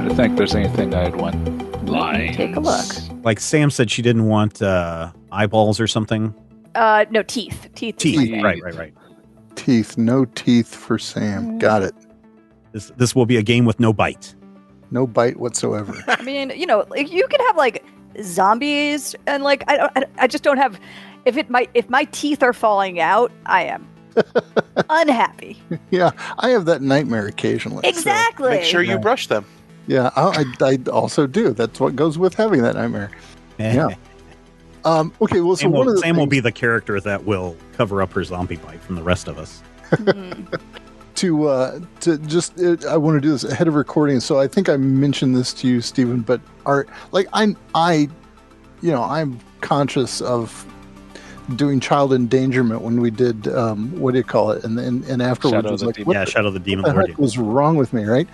to think there's anything I'd want. Lines. Take a look. Like Sam said, she didn't want eyeballs or something. No, teeth. Teeth. Right. Teeth. No teeth for Sam. Got it. This will be a game with no bite. No bite whatsoever. I mean, like, you could have like zombies, and like I just don't have. If my teeth are falling out, I am unhappy. Yeah, I have that nightmare occasionally. Exactly. So make sure you brush them. Yeah, I also do. That's what goes with having that nightmare. Yeah. Okay. Well, so Sam will be the character that will cover up her zombie bite from the rest of us. To just I want to do this ahead of recording, so I think I mentioned this to you, Stephen. But I'm conscious of doing child endangerment when we did what do you call it, and afterwards it was like, Shadow of the Demon Lord. What the heck was wrong with me, right?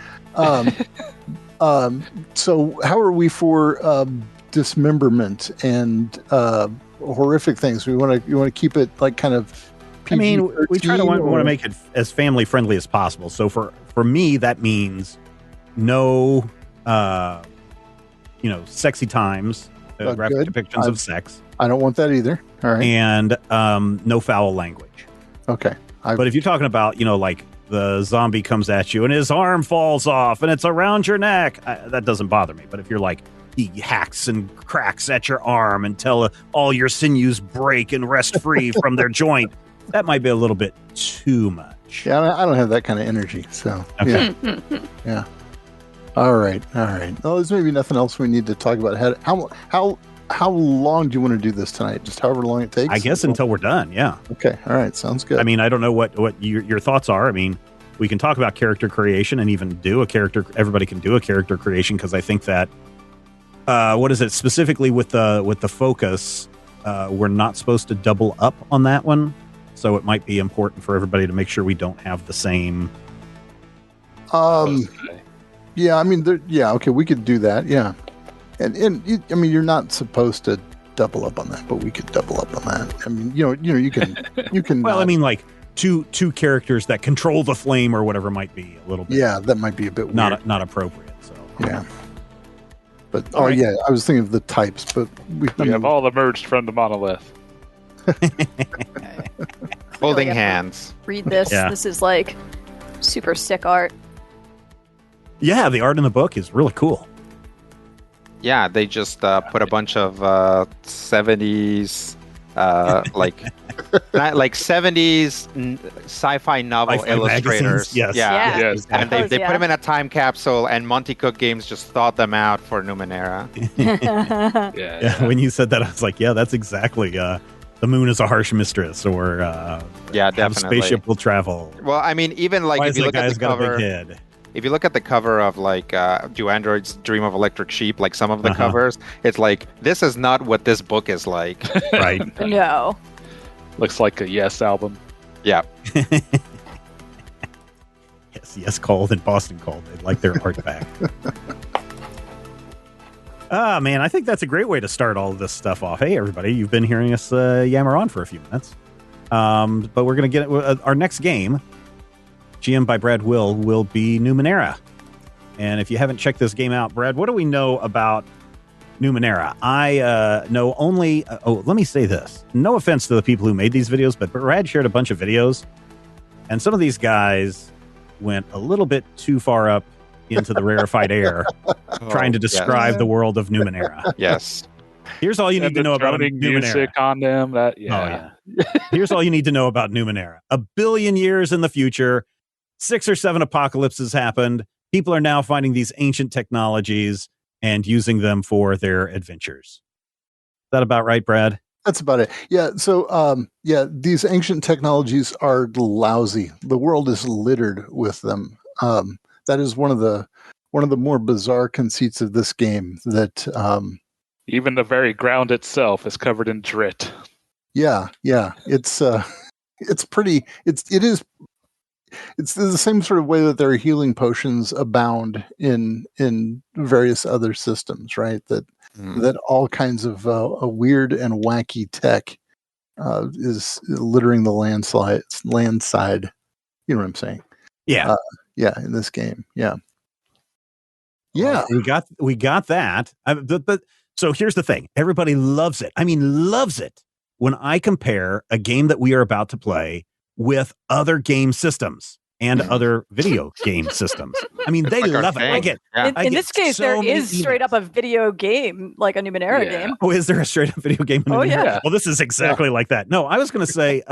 So how are we for dismemberment and horrific things? You want to keep it like kind of PG-13, I mean, we try to want to make it as family friendly as possible. So for me, that means no, sexy times, graphic depictions of sex. I don't want that either. All right, and no foul language. Okay, but if you're talking about, like the zombie comes at you and his arm falls off and it's around your neck, that doesn't bother me. But if you're like, he hacks and cracks at your arm until all your sinews break and rest free from their joint, that might be a little bit too much. Yeah, I don't have that kind of energy. So, okay. Yeah. All right. Well, there's maybe nothing else we need to talk about. How long do you want to do this tonight? Just however long it takes? I guess until we're done, yeah. Okay. All right. Sounds good. I mean, I don't know what your thoughts are. I mean, we can talk about character creation and even do a character. Everybody can do a character creation, because I think that what is it specifically with the focus? We're not supposed to double up on that one, so it might be important for everybody to make sure we don't have the same. Yeah. I mean, okay, we could do that. Yeah, and I mean, you're not supposed to double up on that, but we could double up on that. I mean, you can. Well, I mean, like two characters that control the flame or whatever might be a little bit. Yeah, that might be a bit weird. Not appropriate. So yeah. But yeah, I was thinking of the types, but we have all emerged from the monolith. Holding hands. Read this. Yeah. This is like super sick art. Yeah, the art in the book is really cool. Yeah, they just put a bunch of 70s, like 70s sci-fi novel Sci-fi illustrators. magazines, yes. Yeah. Yes. And they put them in a time capsule, and Monty Cook Games just thought them out for Numenera. Yeah, when you said that, I was like, yeah, that's exactly the moon is a harsh mistress, or yeah, how the definitely. spaceship will travel. Well, I mean, even like Why if you look at the got a cover, big head? if you look at the cover of like Do Androids Dream of Electric Sheep, like some of the covers, it's like, this is not what this book is like. Right. No. Looks like a Yes album. Yeah. Yes called and Boston called. They'd like their art back. Man, I think that's a great way to start all of this stuff off. Hey, everybody, you've been hearing us yammer on for a few minutes. But we're going to get our next game, GM by Brad will be Numenera. And if you haven't checked this game out, Brad, what do we know about Numenera? I know only... let me say this. No offense to the people who made these videos, but Brad shared a bunch of videos, and some of these guys went a little bit too far up into the rarefied air trying to describe the world of Numenera. Yes. Here's all you need to know about Numenera. Music on them. Here's all you need to know about Numenera. 1 billion years in the future, 6 or 7 apocalypses happened. People are now finding these ancient technologies and using them for their adventures. Is that about right, Brad? That's about it. Yeah. So, these ancient technologies are lousy. The world is littered with them. That is one of the more bizarre conceits of this game. That even the very ground itself is covered in drit. Yeah. It's pretty. It is. It's the same sort of way that there are healing potions abound in various other systems, right? That all kinds of a weird and wacky tech is littering the landside. You know what I'm saying? Yeah. In this game. Yeah. Yeah. We got that. But so here's the thing. Everybody loves it. I mean, loves it when I compare a game that we are about to play with other game systems and other video game systems. I mean, they Like our love it. I thing. get Yeah. In this case, so there many is straight emails. up a video game, like a Numenera Yeah. game. Oh, is there a straight up video game? Oh, yeah. Yeah. Well, this is exactly like that. No, I was going to say,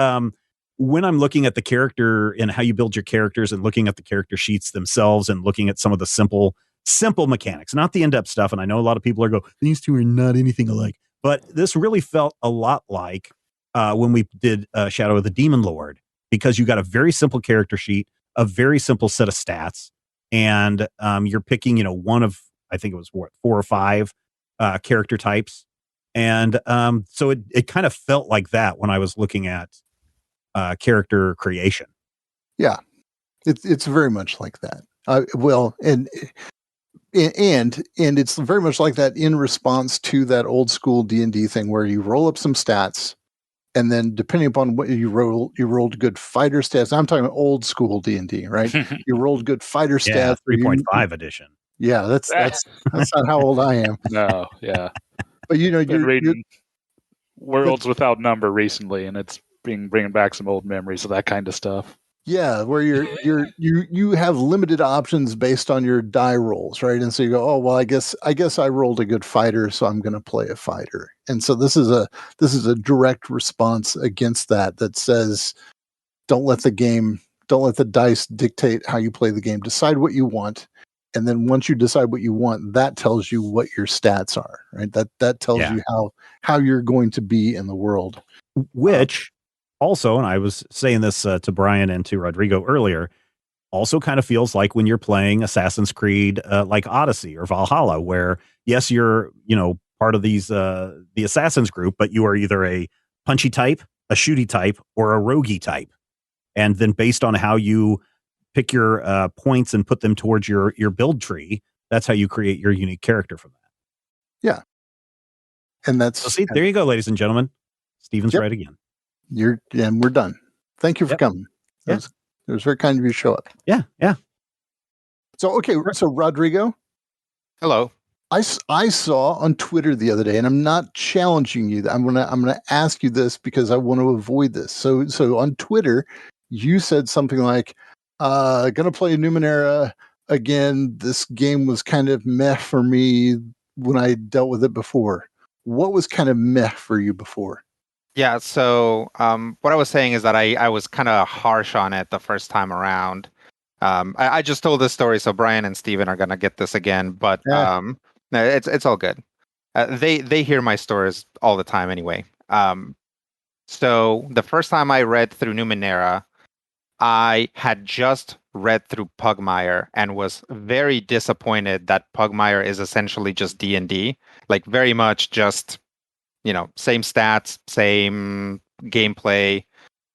when I'm looking at the character and how you build your characters and looking at the character sheets themselves and looking at some of the simple mechanics, not the in-depth stuff. And I know a lot of people are go, these two are not anything alike, but this really felt a lot like when we did Shadow of the Demon Lord, because you got a very simple character sheet, a very simple set of stats, and you're picking, one of, I think it was 4 or 5 character types. And so it kind of felt like that when I was looking at character creation. Yeah, it's very much like that. Well, and it's very much like that in response to that old school D&D thing where you roll up some stats, and then depending upon what you rolled good fighter stats. I'm talking old school D&D, right? You rolled good fighter Yeah, stats. 3.5 edition. Yeah, that's not how old I am. No, yeah. But Been you're reading Worlds Without Number recently, and it's bringing back some old memories of that kind of stuff. yeah, where you have limited options based on your die rolls, right? And so you go, oh well, I guess I rolled a good fighter, so I'm going to play a fighter. And so this is a direct response against that says, don't let the dice dictate how you play the game. Decide what you want, and then once you decide what you want, that tells you what your stats are, right? That tells you how you're going to be in the world. Which also, and I was saying this to Brian and to Rodrigo earlier, also kind of feels like when you're playing Assassin's Creed, like Odyssey or Valhalla, where yes, you're part of these the Assassins group, but you are either a punchy type, a shooty type, or a roguey type, and then based on how you pick your points and put them towards your build tree, that's how you create your unique character from that. Yeah, and that's so see, there you go, ladies and gentlemen. Steven's right again. And we're done. Thank you for coming. It was very kind of you to show up. Yeah. So, okay. So, Rodrigo. Hello. I saw on Twitter the other day, and I'm not challenging you. I'm gonna ask you this because I want to avoid this. So on Twitter, you said something like, gonna play Numenera again. This game was kind of meh for me when I dealt with it before. What was kind of meh for you before? Yeah, so what I was saying is that I was kind of harsh on it the first time around. I just told this story, so Brian and Steven are going to get this again, but no, it's all good. They hear my stories all the time anyway. So the first time I read through Numenera, I had just read through Pugmire and was very disappointed that Pugmire is essentially just D&D, like very much just same stats, same gameplay,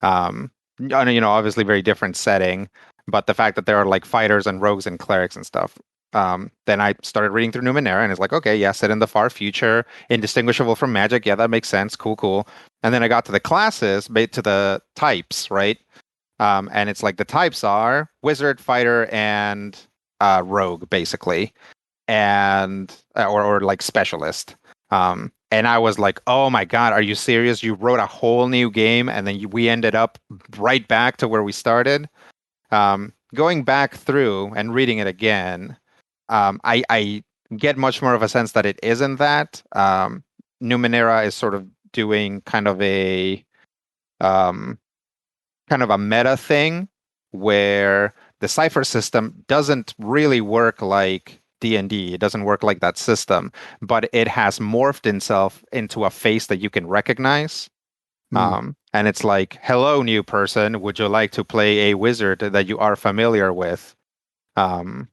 obviously very different setting, but the fact that there are like fighters and rogues and clerics and stuff. Then I started reading through Numenera and it's like, okay, yeah, set in the far future, indistinguishable from magic. Yeah, that makes sense. Cool. And then I got to the classes, to the types, right? And it's like the types are wizard, fighter, and rogue, basically, and or like specialist. And I was like, oh my God, are you serious? You wrote a whole new game and then we ended up right back to where we started. Going back through and reading it again, I get much more of a sense that it isn't that. Numenera is sort of doing kind of a meta thing where the cipher system doesn't really work like D&D. It doesn't work like that system, but it has morphed itself into a face that you can recognize. And it's like, hello, new person. Would you like to play a wizard that you are familiar with? And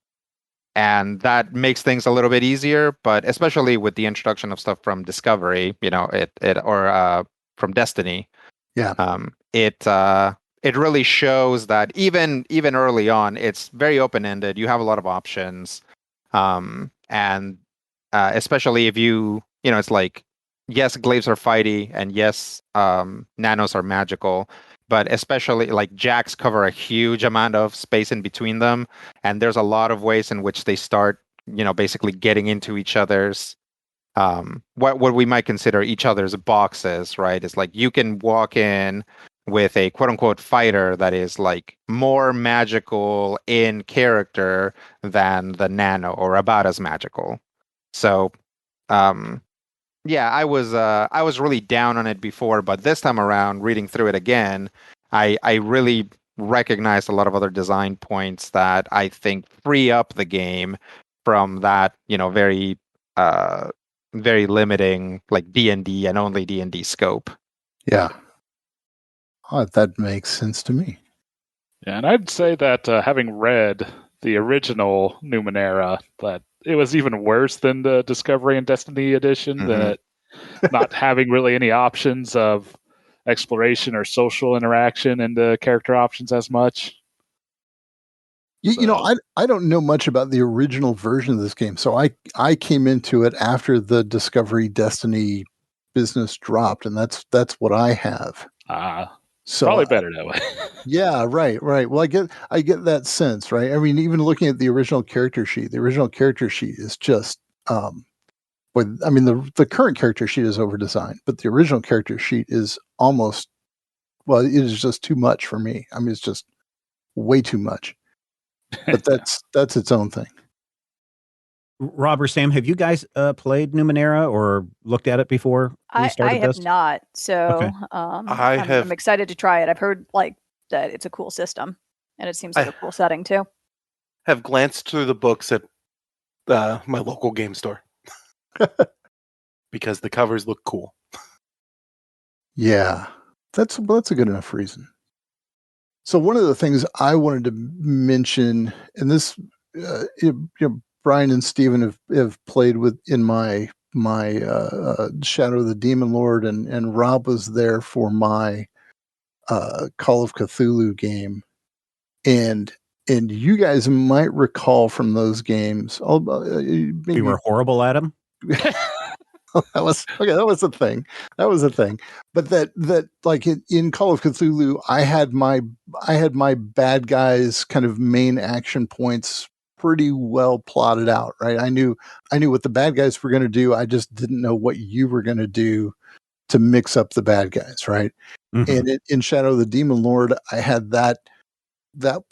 that makes things a little bit easier, but especially with the introduction of stuff from Discovery, or from Destiny. Yeah. It really shows that even early on, it's very open-ended. You have a lot of options. And especially if it's like, yes, glaives are fighty, and yes, nanos are magical, but especially like jacks cover a huge amount of space in between them, and there's a lot of ways in which they start basically getting into each other's what we might consider each other's boxes, right? It's like you can walk in with a quote unquote fighter that is like more magical in character than the nano, or about as magical. So yeah, I was really down on it before, but this time around, reading through it again, I really recognized a lot of other design points that I think free up the game from that, very very limiting like D&D and only D&D scope. Yeah. That makes sense to me. Yeah, and I'd say that having read the original Numenera, that it was even worse than the Discovery and Destiny edition, than it not having really any options of exploration or social interaction and the character options as much. I don't know much about the original version of this game, so I came into it after the Discovery Destiny business dropped, and that's what I have. So probably better that way. Yeah, right. Well, I get that sense, right? I mean, even looking at the original character sheet is just the current character sheet is over designed, but the original character sheet is almost, well, it is just too much for me. I mean, it's just way too much. But that's its own thing. Rob or Sam, have you guys played Numenera or looked at it before? I have not. So okay. I'm excited to try it. I've heard like that it's a cool system, and it seems like a cool setting too. Have glanced through the books at my local game store because the covers look cool. Yeah, that's a good enough reason. So one of the things I wanted to mention, and this, Brian and Steven have played with in my Shadow of the Demon Lord, and Rob was there for my Call of Cthulhu game, and you guys might recall from those games. We were horrible at them. That was a thing. But that like in Call of Cthulhu, I had my bad guys kind of main action points pretty well plotted out, right? I knew what the bad guys were going to do. I just didn't know what you were going to do to mix up the bad guys, right? Mm-hmm. And in Shadow of the Demon Lord, I had that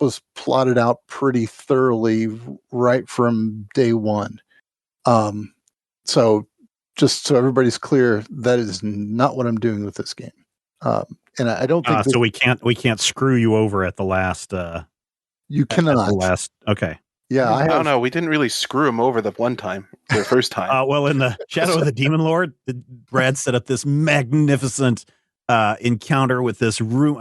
was plotted out pretty thoroughly right from day one. So just so everybody's clear, that is not what I'm doing with this game. And I don't think so. We can't screw you over at the last. You cannot. At the last. Okay. Yeah, I don't know. We didn't really screw him over the first time. Well, in the Shadow of the Demon Lord, Brad set up this magnificent encounter with this room.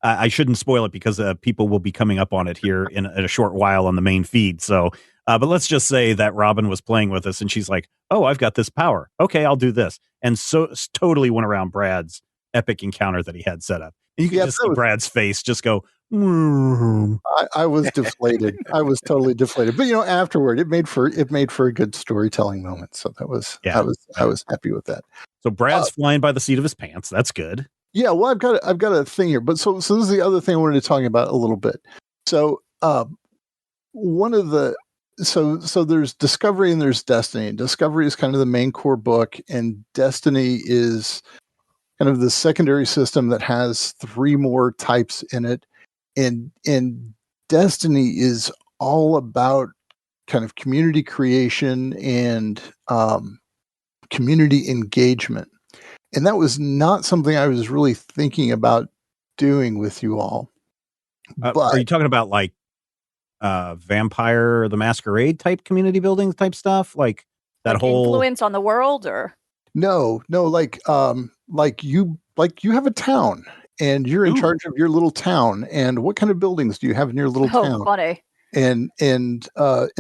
I shouldn't spoil it because people will be coming up on it here in a short while on the main feed. So, but let's just say that Robin was playing with us, and she's like, "Oh, I've got this power. Okay, I'll do this," and so totally went around Brad's epic encounter that he had set up. And you can just see Brad's face just go. I was deflated. I was totally deflated. But afterward, it made for a good storytelling moment. So that was I was happy with that. So Brad's flying by the seat of his pants. That's good. Yeah. Well, I've got a thing here. But so this is the other thing I wanted to talk about a little bit. So one of the so there's Discovery and there's Destiny. Discovery is kind of the main core book, and Destiny is kind of the secondary system that has 3 more types in it. And Destiny is all about kind of community creation and community engagement. And that was not something I was really thinking about doing with you all. But are you talking about like Vampire the Masquerade type community building type stuff? Like that whole influence on the world, or no, like you have a town. And you're in charge of your little town. And what kind of buildings do you have in your little town? Funny. And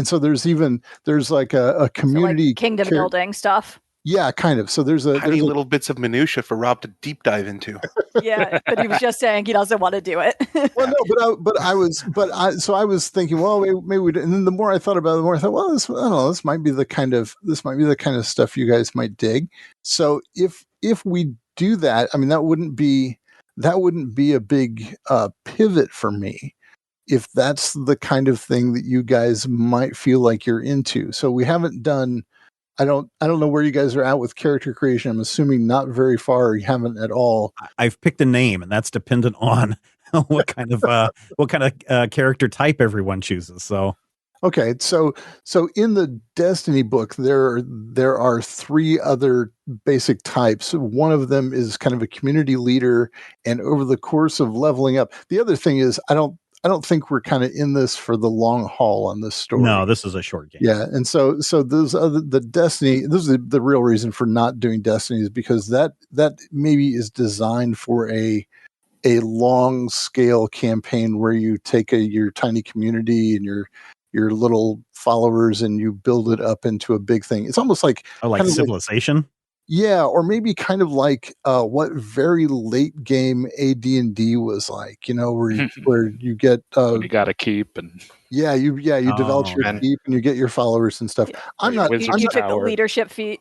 so there's like a community, so like kingdom building stuff. Yeah, kind of. So there's little bits of minutia for Rob to deep dive into. Yeah, but he was just saying he doesn't want to do it. Well, no, I was thinking, well, maybe we. And then the more I thought about it, the more I thought, well, I don't know, this might be the kind of stuff you guys might dig. So if we do that, I mean, that wouldn't be a big pivot for me. if that's the kind of thing that you guys might feel like you're into. So we haven't done. I don't know where you guys are at with character creation. I'm assuming not very far. Or you haven't at all. I've picked a name, and that's dependent on what kind of character type everyone chooses. So Okay, so in the Destiny book, there are 3 other basic types. One of them is kind of a community leader, and over the course of leveling up, the other thing is I don't think we're kind of in this for the long haul on this story. no, this is a short game. Yeah, and so those other the Destiny. This is the real reason for not doing Destiny is because that maybe is designed for a long scale campaign where you take your tiny community and your little followers and you build it up into a big thing. It's almost like like Civilization. Yeah, or maybe kind of like what very late game AD&D was like, where you get you got to keep and you develop your keep and you get your followers and stuff. You took the leadership feat.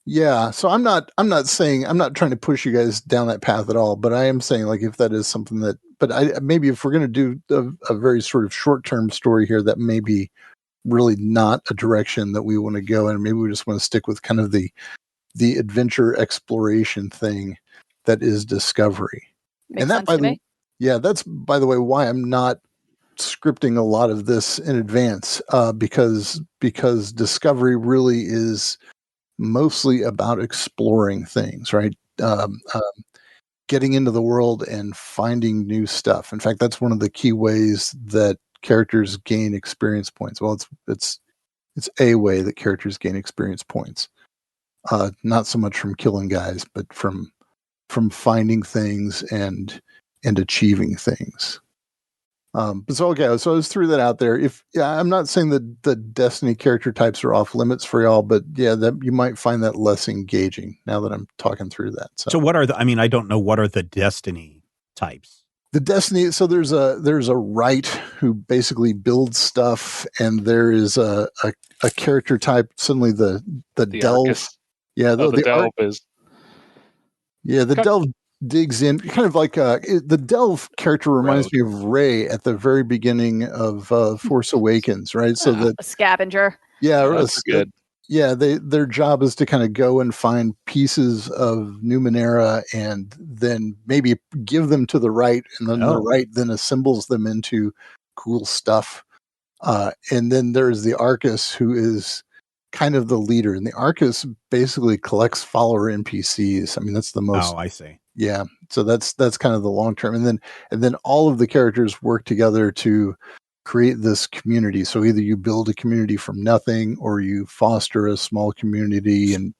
Yeah, so I'm not trying to push you guys down that path at all, but I am saying like if that is something that, maybe if we're going to do a very sort of short-term story here, that may be really not a direction that we want to go in. Maybe we just want to stick with kind of the adventure exploration thing that is Discovery. Makes sense to me. That's by the way why I'm not scripting a lot of this in advance, because Discovery really is mostly about exploring things, right? Getting into the world and finding new stuff. In fact, that's one of the key ways that characters gain experience points. Well, it's a way that characters gain experience points. Not so much from killing guys, but from finding things and achieving things. So I was threw that out there. I'm not saying that the Destiny character types are off limits for y'all, but yeah, that you might find that less engaging now that I'm talking through that. So what are I don't know, what are the Destiny types? The Destiny, so there's a Wright who basically builds stuff, and there is a character type. Suddenly the Delve, Arcus. Yeah, the Delve is. Yeah, the Delve digs in, kind of like the Delve character reminds me of Rey at the very beginning of Force Awakens, right? So that a scavenger. Yeah, that's good. Yeah, their job is to kind of go and find pieces of Numenera and then maybe give them to the Wright, and then the Wright then assembles them into cool stuff. And then there's the Arcus, who is kind of the leader, and the Arcus basically collects follower NPCs. I mean, that's the most. Oh, I see. Yeah, so that's kind of the long term, and then all of the characters work together to create this community. So either you build a community from nothing, or you foster a small community and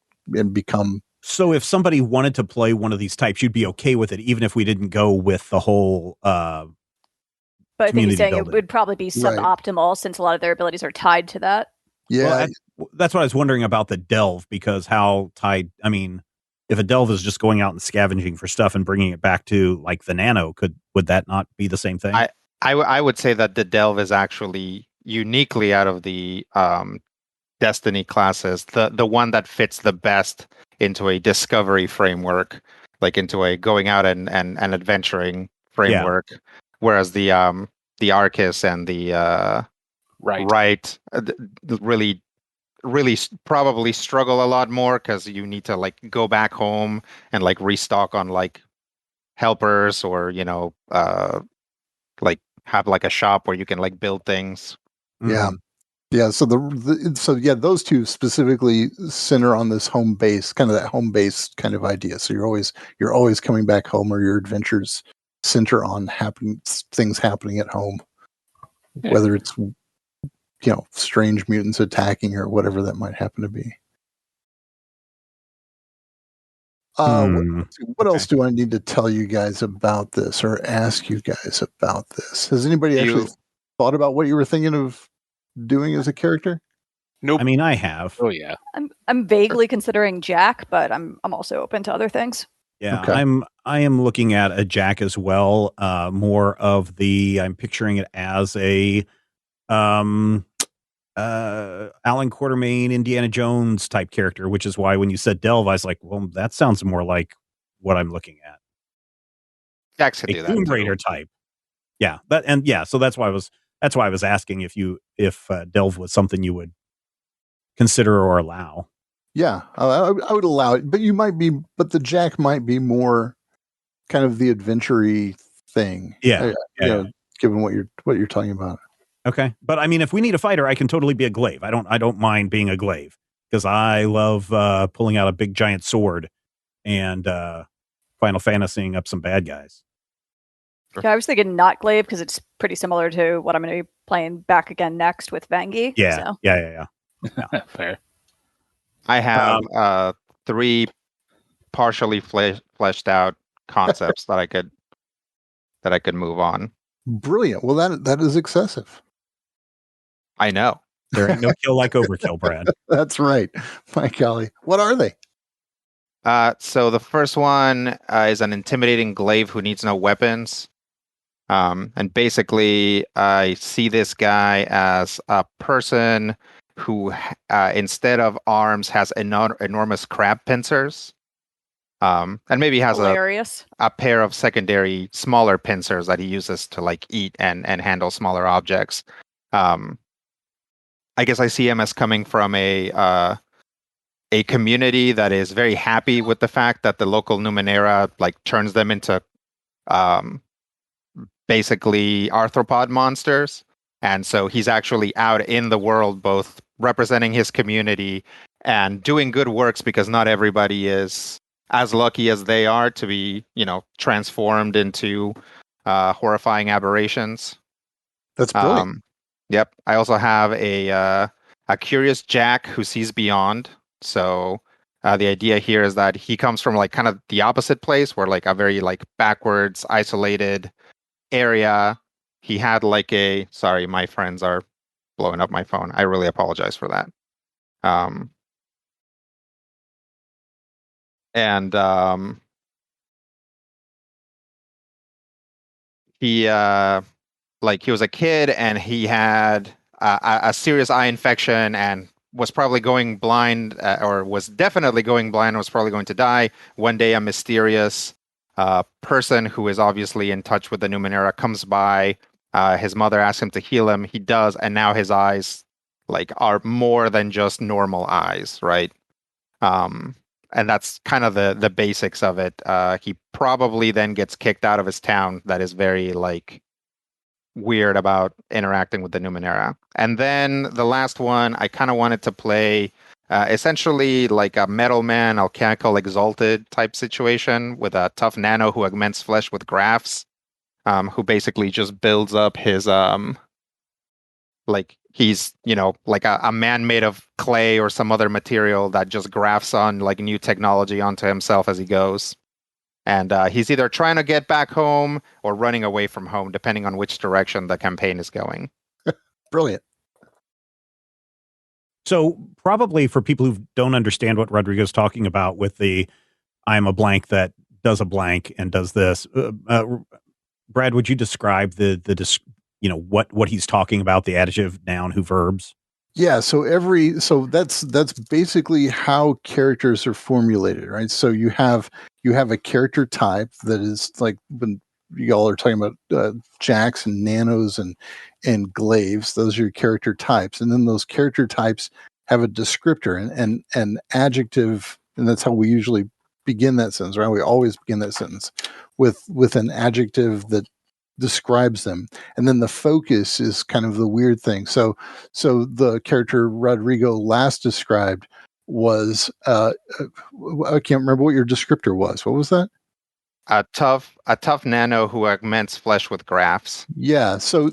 become. So if somebody wanted to play one of these types, you'd be okay with it, even if we didn't go with the whole. But I think he's saying it would probably be suboptimal since a lot of their abilities are tied to that. Yeah, well, that's what I was wondering about the Delve, because how tied. I mean, if a Delve is just going out and scavenging for stuff and bringing it back to like the Nano, would that not be the same thing? I would say that the Delve is actually uniquely out of the Destiny classes, the one that fits the best into a discovery framework, like into a going out and adventuring framework. Yeah. Whereas the Arcus and the Wright really probably struggle a lot more, because you need to like go back home and like restock on like helpers, or like have like a shop where you can like build things. Yeah. Yeah. So those two specifically center on this home base, kind of that home base kind of idea. So you're always coming back home, or your adventures center on things happening at home, whether it's, strange mutants attacking or whatever that might happen to be. What else do I need to tell you guys about this, or ask you guys about this? Has anybody actually thought about what you were thinking of doing as a character? Nope. I mean, I have. Oh yeah. I'm vaguely considering Jack, but I'm also open to other things. Yeah, okay. I am looking at a Jack as well. More of I'm picturing it as a Alan Quatermain, Indiana Jones type character, which is why when you said Delve, I was like, well, that sounds more like what I'm looking at. Jax could do that. Tomb Raider type. Yeah, so that's why I was asking if delve was something you would consider or allow. Yeah, I would allow it, but the Jack might be more kind of the adventure-y thing. Yeah. Given what you're talking about. Okay, but I mean, if we need a fighter, I can totally be a glaive. I don't mind being a glaive because I love pulling out a big giant sword and Final Fantasying up some bad guys. Yeah, I was thinking not glaive because it's pretty similar to what I'm going to be playing back again next with Vangi. Yeah, so. yeah. Fair. I have 3 partially fleshed out concepts that I could move on. Brilliant. Well, that is excessive. I know. There ain't no kill like overkill, Brad. That's right. My golly. What are they? So the first one is an intimidating glaive who needs no weapons. And basically, I see this guy as a person who, instead of arms, has enormous crab pincers. And maybe has Hilarious. a pair of secondary smaller pincers that he uses to like eat and handle smaller objects. I guess I see him as coming from a community that is very happy with the fact that the local Numenera like turns them into basically arthropod monsters. And so he's actually out in the world, both representing his community and doing good works, because not everybody is as lucky as they are to be, transformed into horrifying aberrations. That's brilliant. Yep. I also have a curious Jack who sees beyond. So the idea here is that he comes from like kind of the opposite place, where like a very like backwards, isolated area. He had like sorry, my friends are blowing up my phone. I really apologize for that. He he was a kid and he had a serious eye infection and was probably going blind, or was definitely going blind, and was probably going to die. One day, a mysterious person who is obviously in touch with the Numenera comes by. His mother asks him to heal him. He does, and now his eyes are more than just normal eyes, right? And that's kind of the basics of it. He probably then gets kicked out of his town that is very weird about interacting with the Numenera. And then the last one, I kind of wanted to play essentially like a Metal Man, Alchemical Exalted type situation with a tough nano who augments flesh with grafts, who basically just builds up his he's like a man made of clay or some other material that just grafts on like new technology onto himself as he goes. And he's either trying to get back home or running away from home, depending on which direction the campaign is going. Brilliant. So probably for people who don't understand what Rodrigo's talking about with the I'm a blank that does a blank and does this, Brad, would you describe what he's talking about, the adjective, noun, who, verbs? Yeah, so that's basically how characters are formulated, right? So you have a character type that is like when y'all are talking about jacks and nanos and glaives. Those are your character types, and then those character types have a descriptor and an adjective, and that's how we usually begin that sentence, right? We always begin that sentence with an adjective that describes them, and then the focus is kind of the weird thing. So the character Rodrigo last described was I can't remember what your descriptor was. What was that? A tough nano who augments flesh with grafts. Yeah, so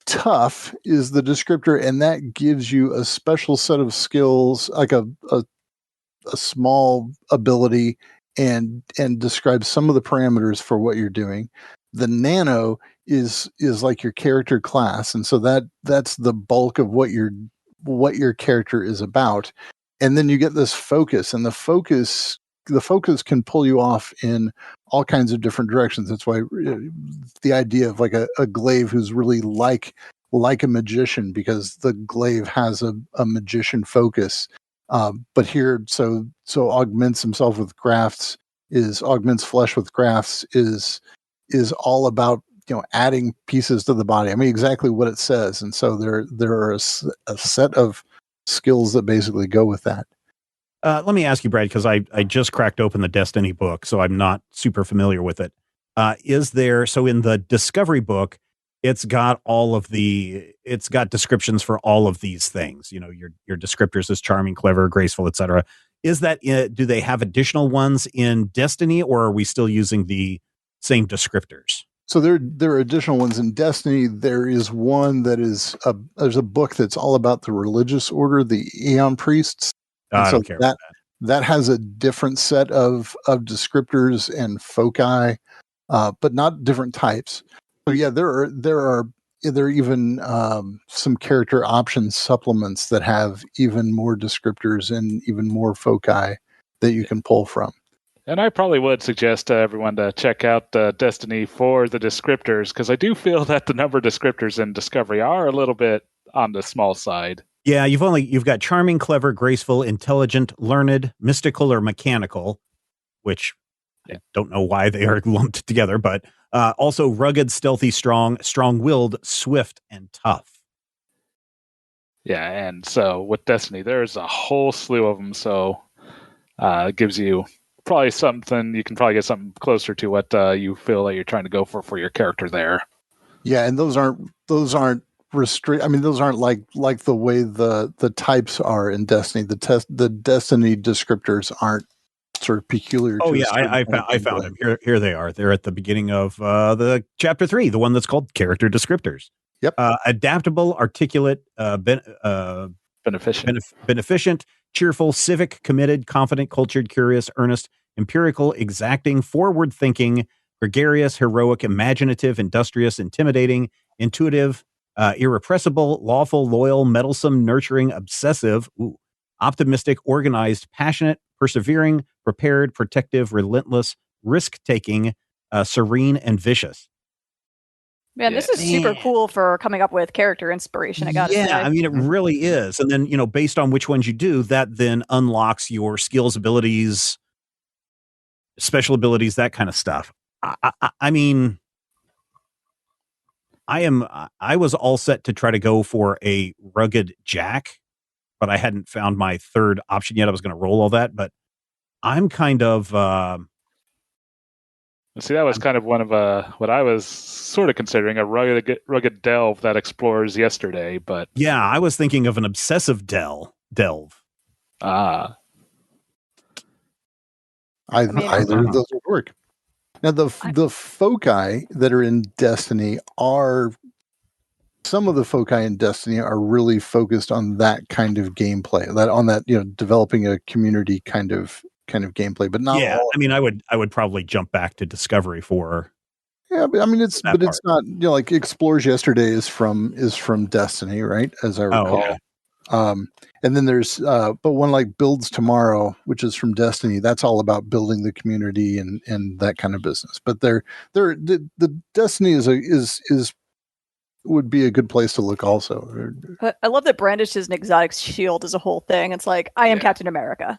tough is the descriptor, and that gives you a special set of skills, like a small ability, and describes some of the parameters for what you're doing. The nano is like your character class, and so that's the bulk of what your character is about. And then you get this focus, and the focus can pull you off in all kinds of different directions. That's why the idea of like a glaive who's really like a magician, because the glaive has a magician focus. But here, so augments himself with grafts augments flesh with grafts is all about adding pieces to the body. I mean, exactly what it says. And so there are a set of skills that basically go with that. Let me ask you, Brad, because I just cracked open the Destiny book, so I'm not super familiar with it. So in the Discovery book, it's got descriptions for all of these things, your descriptors as charming, clever, graceful, etc. Is that do they have additional ones in Destiny, or are we still using the same descriptors? So there are additional ones in Destiny. There is one that there's a book that's all about the religious order, the Aeon Priests. And I so don't care about that has a different set of descriptors and foci, but not different types. So yeah, there are even some character option supplements that have even more descriptors and even more foci that you can pull from. And I probably would suggest to everyone to check out Destiny for the descriptors, because I do feel that the number of descriptors in Discovery are a little bit on the small side. Yeah, you've got charming, clever, graceful, intelligent, learned, mystical, or mechanical, which I don't know why they are lumped together, but also rugged, stealthy, strong-willed, swift, and tough. Yeah, and so with Destiny, there's a whole slew of them, so it gives you probably something, you can probably get something closer to what you feel that you're trying to go for your character there. Yeah, and those aren't restrict. I mean, those aren't like the way the types are in Destiny. The Destiny descriptors aren't sort of peculiar. Oh to yeah, I found them. Here they are. They're at the beginning of the chapter 3, the one that's called character descriptors. Yep. Adaptable, articulate, beneficent, cheerful, civic, committed, confident, cultured, curious, earnest, empirical, exacting, forward-thinking, gregarious, heroic, imaginative, industrious, intimidating, intuitive, irrepressible, lawful, loyal, meddlesome, nurturing, obsessive, optimistic, organized, passionate, persevering, prepared, protective, relentless, risk-taking, serene, and vicious. Man, this is super cool for coming up with character inspiration, I gotta say. Yeah, I mean, it really is. And then, based on which ones you do, that then unlocks your skills, abilities, special abilities, that kind of stuff. I mean, I was all set to try to go for a rugged Jack, but I hadn't found my third option yet. I was going to roll all that, but I'm kind of... See, that was kind of one of what I was sort of considering, a rugged delve that explores yesterday, but... Yeah, I was thinking of an obsessive delve. Ah. Either of those would work. Now, the foci that are in Destiny are... Some of the foci in Destiny are really focused on that kind of gameplay, developing a community kind of gameplay, but not all. I mean, I would probably jump back to Discovery for... Yeah, but I mean, it's not, like Explores Yesterday is from Destiny, right? As I recall. Okay. And then there's but one like Builds Tomorrow, which is from Destiny, that's all about building the community and that kind of business. But the Destiny is would be a good place to look also. But I love that brandishes an exotic shield as a whole thing. It's like, I am Captain America.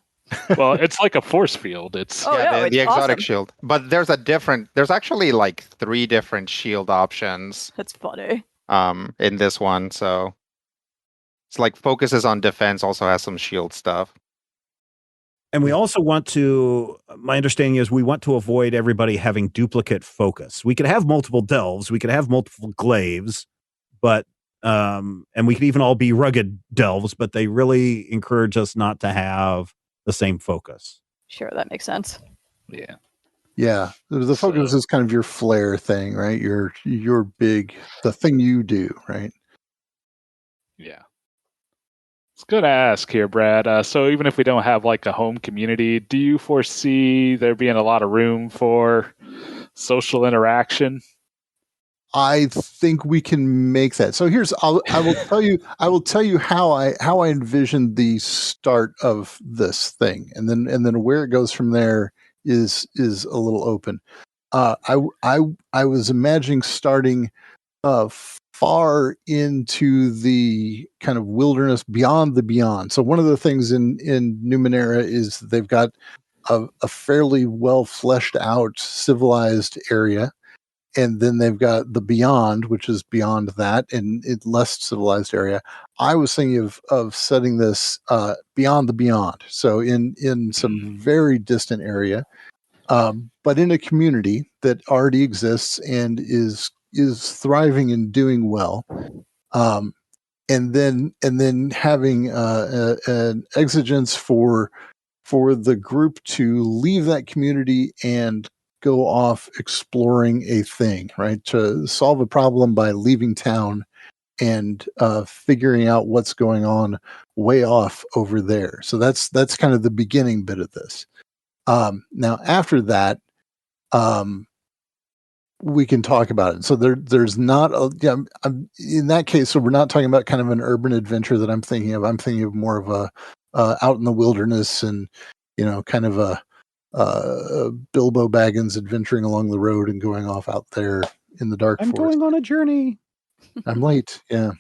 Well, it's like a force field. It's the exotic awesome. shield. But there's actually like 3 different shield options. That's funny. In this one, so it's like focuses on defense, also has some shield stuff. And we also want to, my understanding is we want to avoid everybody having duplicate focus. We could have multiple delves, we could have multiple glaives, but and we could even all be rugged delves, but they really encourage us not to have the same focus. Sure, that makes sense. Yeah. Yeah. The focus is kind of your flair thing, right? Your big, the thing you do, right? Yeah. It's good to ask here, Brad. So even if we don't have like a home community, do you foresee there being a lot of room for social interaction? I think we can make that. So I will tell you how I envision the start of this thing, and then where it goes from there is a little open. I was imagining starting far into the kind of wilderness beyond the beyond. So one of the things in Numenera is they've got a fairly well fleshed out civilized area. and then they've got the beyond, which is beyond that and it less civilized area. I was thinking of setting this beyond the beyond, so in some very distant area, but in a community that already exists and is thriving and doing well. And then having an exigence for the group to leave that community and go off exploring a thing, right? To solve a problem by leaving town and figuring out what's going on way off over there. So that's kind of the beginning bit of this. Now after that, we can talk about it. So there's not in that case. So we're not talking about kind of an urban adventure that I'm thinking of. I'm thinking of more of a out in the wilderness and kind of a Bilbo Baggins adventuring along the road and going off out there in the dark I'm forest. going on a journey. I'm late. Yeah.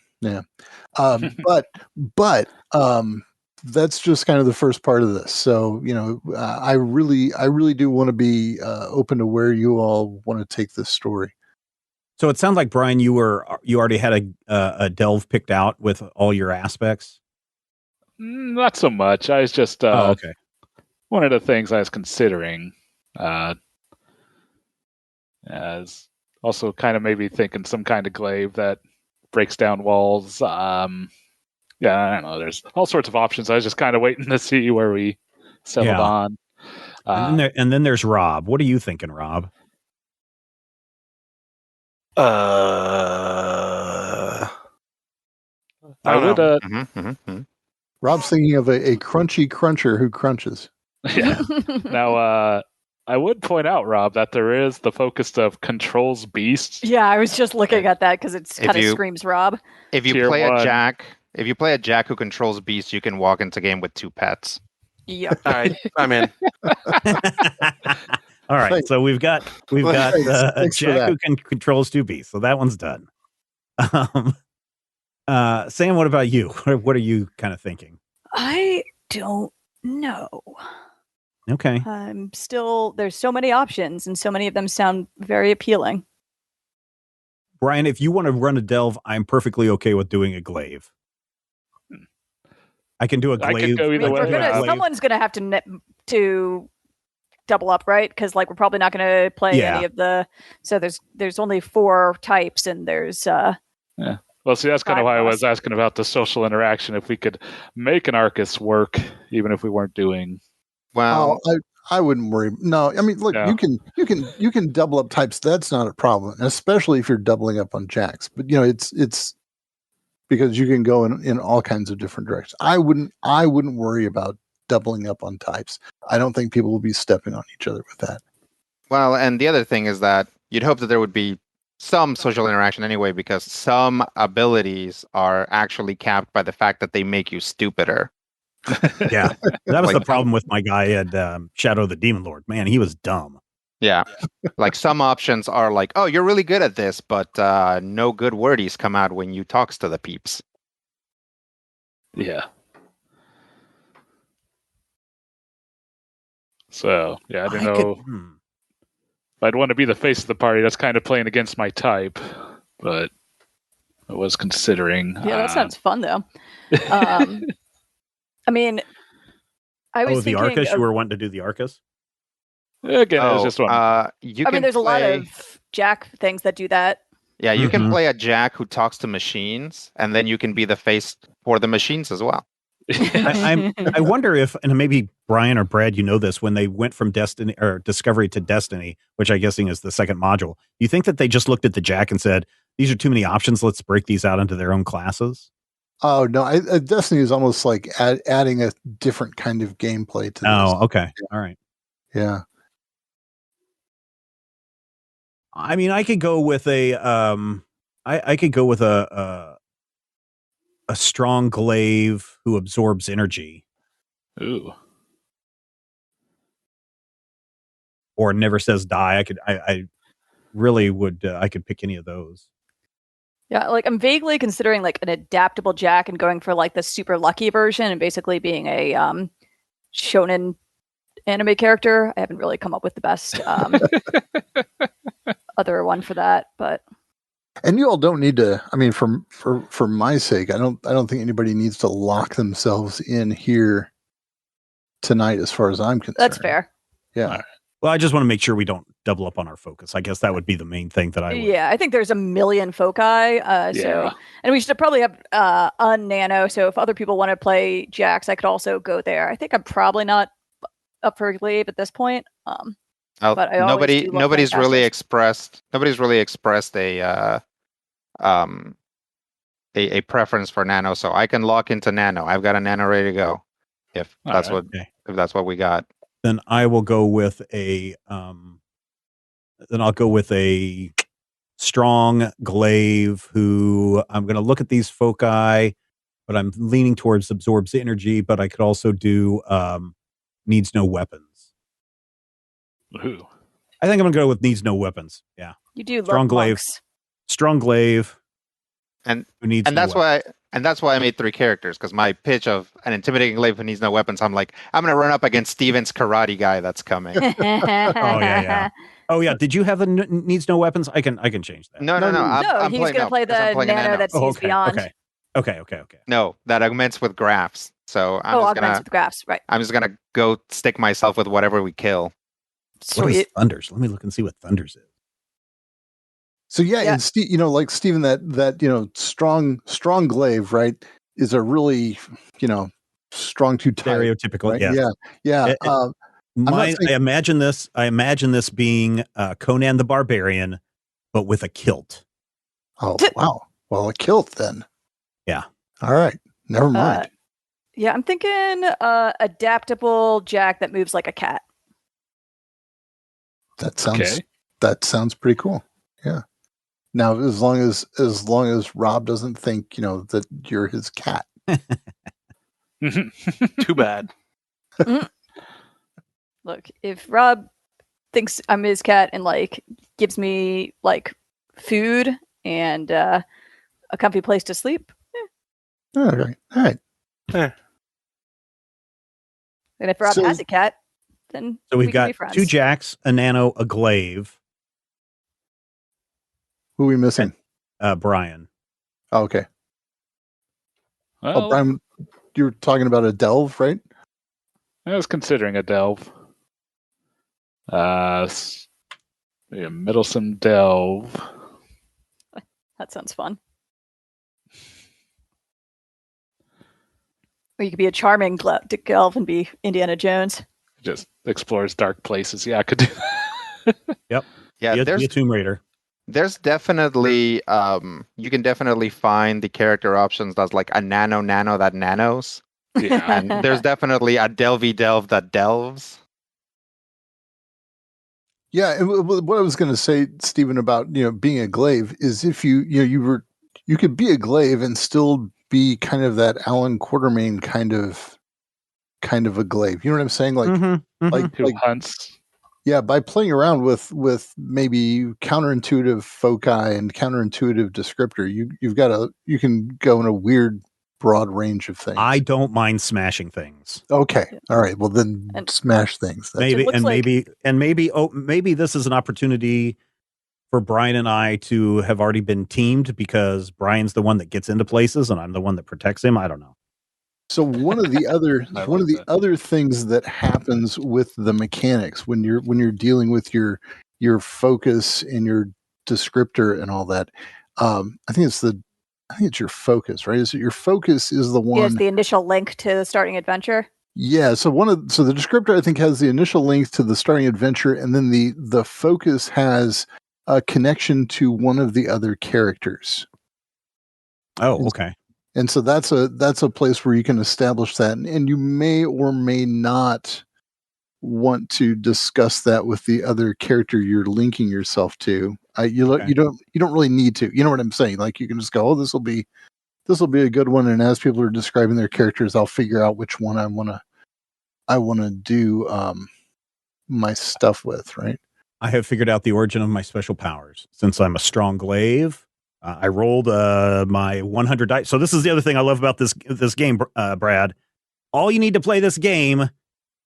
But that's just kind of the first part of this. So, I really do want to be open to where you all want to take this story. So it sounds like, Brian, you already had a delve picked out with all your aspects. Not so much. I was just okay. One of the things I was considering. As also kind of maybe thinking some kind of glaive that breaks down walls. Yeah, I don't know. There's all sorts of options. I was just kind of waiting to see where we settled on. And then there's Rob. What are you thinking, Rob? I would. Rob's thinking of a crunchy cruncher who crunches. Yeah. Now, I would point out, Rob, that there is the focus of controls beasts. Yeah, I was just looking at that because it kind of screams Rob. If you play a Jack who controls beasts, you can walk into game with 2 pets. Yep. All right, I'm in. All right, so we've got a Jack who controls 2 beasts, so that one's done. Sam, what about you? What are you kind of thinking? I don't know. Okay. There's so many options, and so many of them sound very appealing. Brian, if you want to run a delve, I'm perfectly okay with doing a glaive. I can do a glaive. I could go either way. Someone's going to have to double up, right? Because we're probably not going to play any of the. So there's only 4 types, and there's. Yeah. Well, see, that's kind of why I was asking about the social interaction. If we could make an Arcus work, even if we weren't doing. Well, I wouldn't worry. No, I mean, look, you can double up types. That's not a problem, especially if you're doubling up on jacks. But it's because you can go in all kinds of different directions. I wouldn't worry about doubling up on types. I don't think people will be stepping on each other with that. Well, and the other thing is that you'd hope that there would be some social interaction anyway, because some abilities are actually capped by the fact that they make you stupider. Yeah, that was the problem with my guy at Shadow the Demon Lord. Man, he was dumb. Yeah, some options are like, oh, you're really good at this, but no good wordies come out when you talks to the peeps. Yeah. So, yeah, I don't know. I'd want to be the face of the party. That's kind of playing against my type, but I was considering. Yeah, that sounds fun, though. I mean, I was the Arcus? You were wanting to do the Arcus? Again, it was just one. There's a lot of Jack things that do that. Yeah, you can play a Jack who talks to machines, and then you can be the face for the machines as well. I wonder if, and maybe Brian or Brad, you know this, when they went from Destiny or Discovery to Destiny, which I'm guessing is the second module, you think that they just looked at the Jack and said, these are too many options, let's break these out into their own classes? Oh, no. Destiny is almost like adding a different kind of gameplay to this. Oh, okay. Yeah. All right. Yeah. I mean, I could go with I could go with a strong glaive who absorbs energy. Ooh. Or never says die. I really would, I could pick any of those. Yeah, I'm vaguely considering an adaptable Jack and going for the super lucky version and basically being a shonen anime character. I haven't really come up with the best other one for that, but And you all don't need to. I mean, for my sake, I don't think anybody needs to lock themselves in here tonight, as far as I'm concerned. that's fair. Yeah. Well, I just want to make sure we don't double up on our focus. I guess that would be the main thing that I would. Yeah, I think there's a million foci. So, and we should probably have unnano. So if other people want to play Jax, I could also go there. I think I'm probably not up for glaive at this point. But I nobody's really expressed a preference for nano, so I can lock into nano. I've got a nano ready to go. If that's what we got. Then I will go with a strong glaive who I'm going to look at these foci, but I'm leaning towards absorbs energy, but I could also do needs no weapons. Ooh. I think I'm going to go with needs no weapons. Yeah. You do strong love glaive. monks. Strong glaive. And that's why I made 3 characters, because my pitch of an intimidating glaive who needs no weapons, I'm like, I'm gonna run up against Steven's karate guy that's coming. Oh yeah. Did you have the needs no weapons? I can change that. No. He's gonna play the nano that sees beyond. Okay. No, that augments with graphs. So augments with graphs, right? I'm just gonna go stick myself with whatever we kill. Sweet. What is Thunders? Let me look and see what Thunders is. So and like Stephen, that strong glaive, right, is a really strong to type, stereotypical, right? Yeah. I imagine this being Conan the Barbarian, but with a kilt. Oh wow! Well, a kilt then. Yeah. All right. Never mind. Yeah, I'm thinking adaptable Jack that moves like a cat. That sounds pretty cool. Yeah. Now, as long as Rob doesn't think, that you're his cat. Too bad. Look, if Rob thinks I'm his cat and gives me food and a comfy place to sleep. Okay. All right. Yeah. And if Rob has a cat, then we've got 2 Jacks, a nano, a glaive. Who are we missing? Brian. Oh, okay. Well, Brian, you were talking about a delve, right? I was considering a delve. Middlesome delve. That sounds fun. Or you could be a charming delve and be Indiana Jones. Just explores dark places. Yeah, I could do that. Yep. Yeah, there's a Tomb Raider. There's definitely you can definitely find the character options that's like a nano that nanos. Yeah. And there's definitely a delve that delves. Yeah, and what I was going to say, Stephen, about being a glaive is if you could be a glaive and still be kind of that Alan Quartermain kind of a glaive. You know what I'm saying? Like who hunts. Yeah, by playing around with maybe counterintuitive foci and counterintuitive descriptor, you can go in a weird broad range of things. I don't mind smashing things. Okay. All right. Well, then smash things. Maybe this is an opportunity for Brian and I to have already been teamed because Brian's the one that gets into places and I'm the one that protects him. I don't know. So one of the other things that happens with the mechanics when you're dealing with your focus and your descriptor and all that, I think it's your focus, right? Is it your focus is the one? Yes, the initial link to the starting adventure. Yeah, so the descriptor I think has the initial link to the starting adventure, and then the focus has a connection to one of the other characters. Oh, okay. And so that's a place where you can establish that, and you may or may not want to discuss that with the other character you're linking yourself to. You don't really need to. You know what I'm saying? Like you can just go, oh, this will be a good one. And as people are describing their characters, I'll figure out which one I want to do my stuff with. Right. I have figured out the origin of my special powers. Since I'm a strong glaive, I rolled my 100 dice. So this is the other thing I love about this game, Brad. All you need to play this game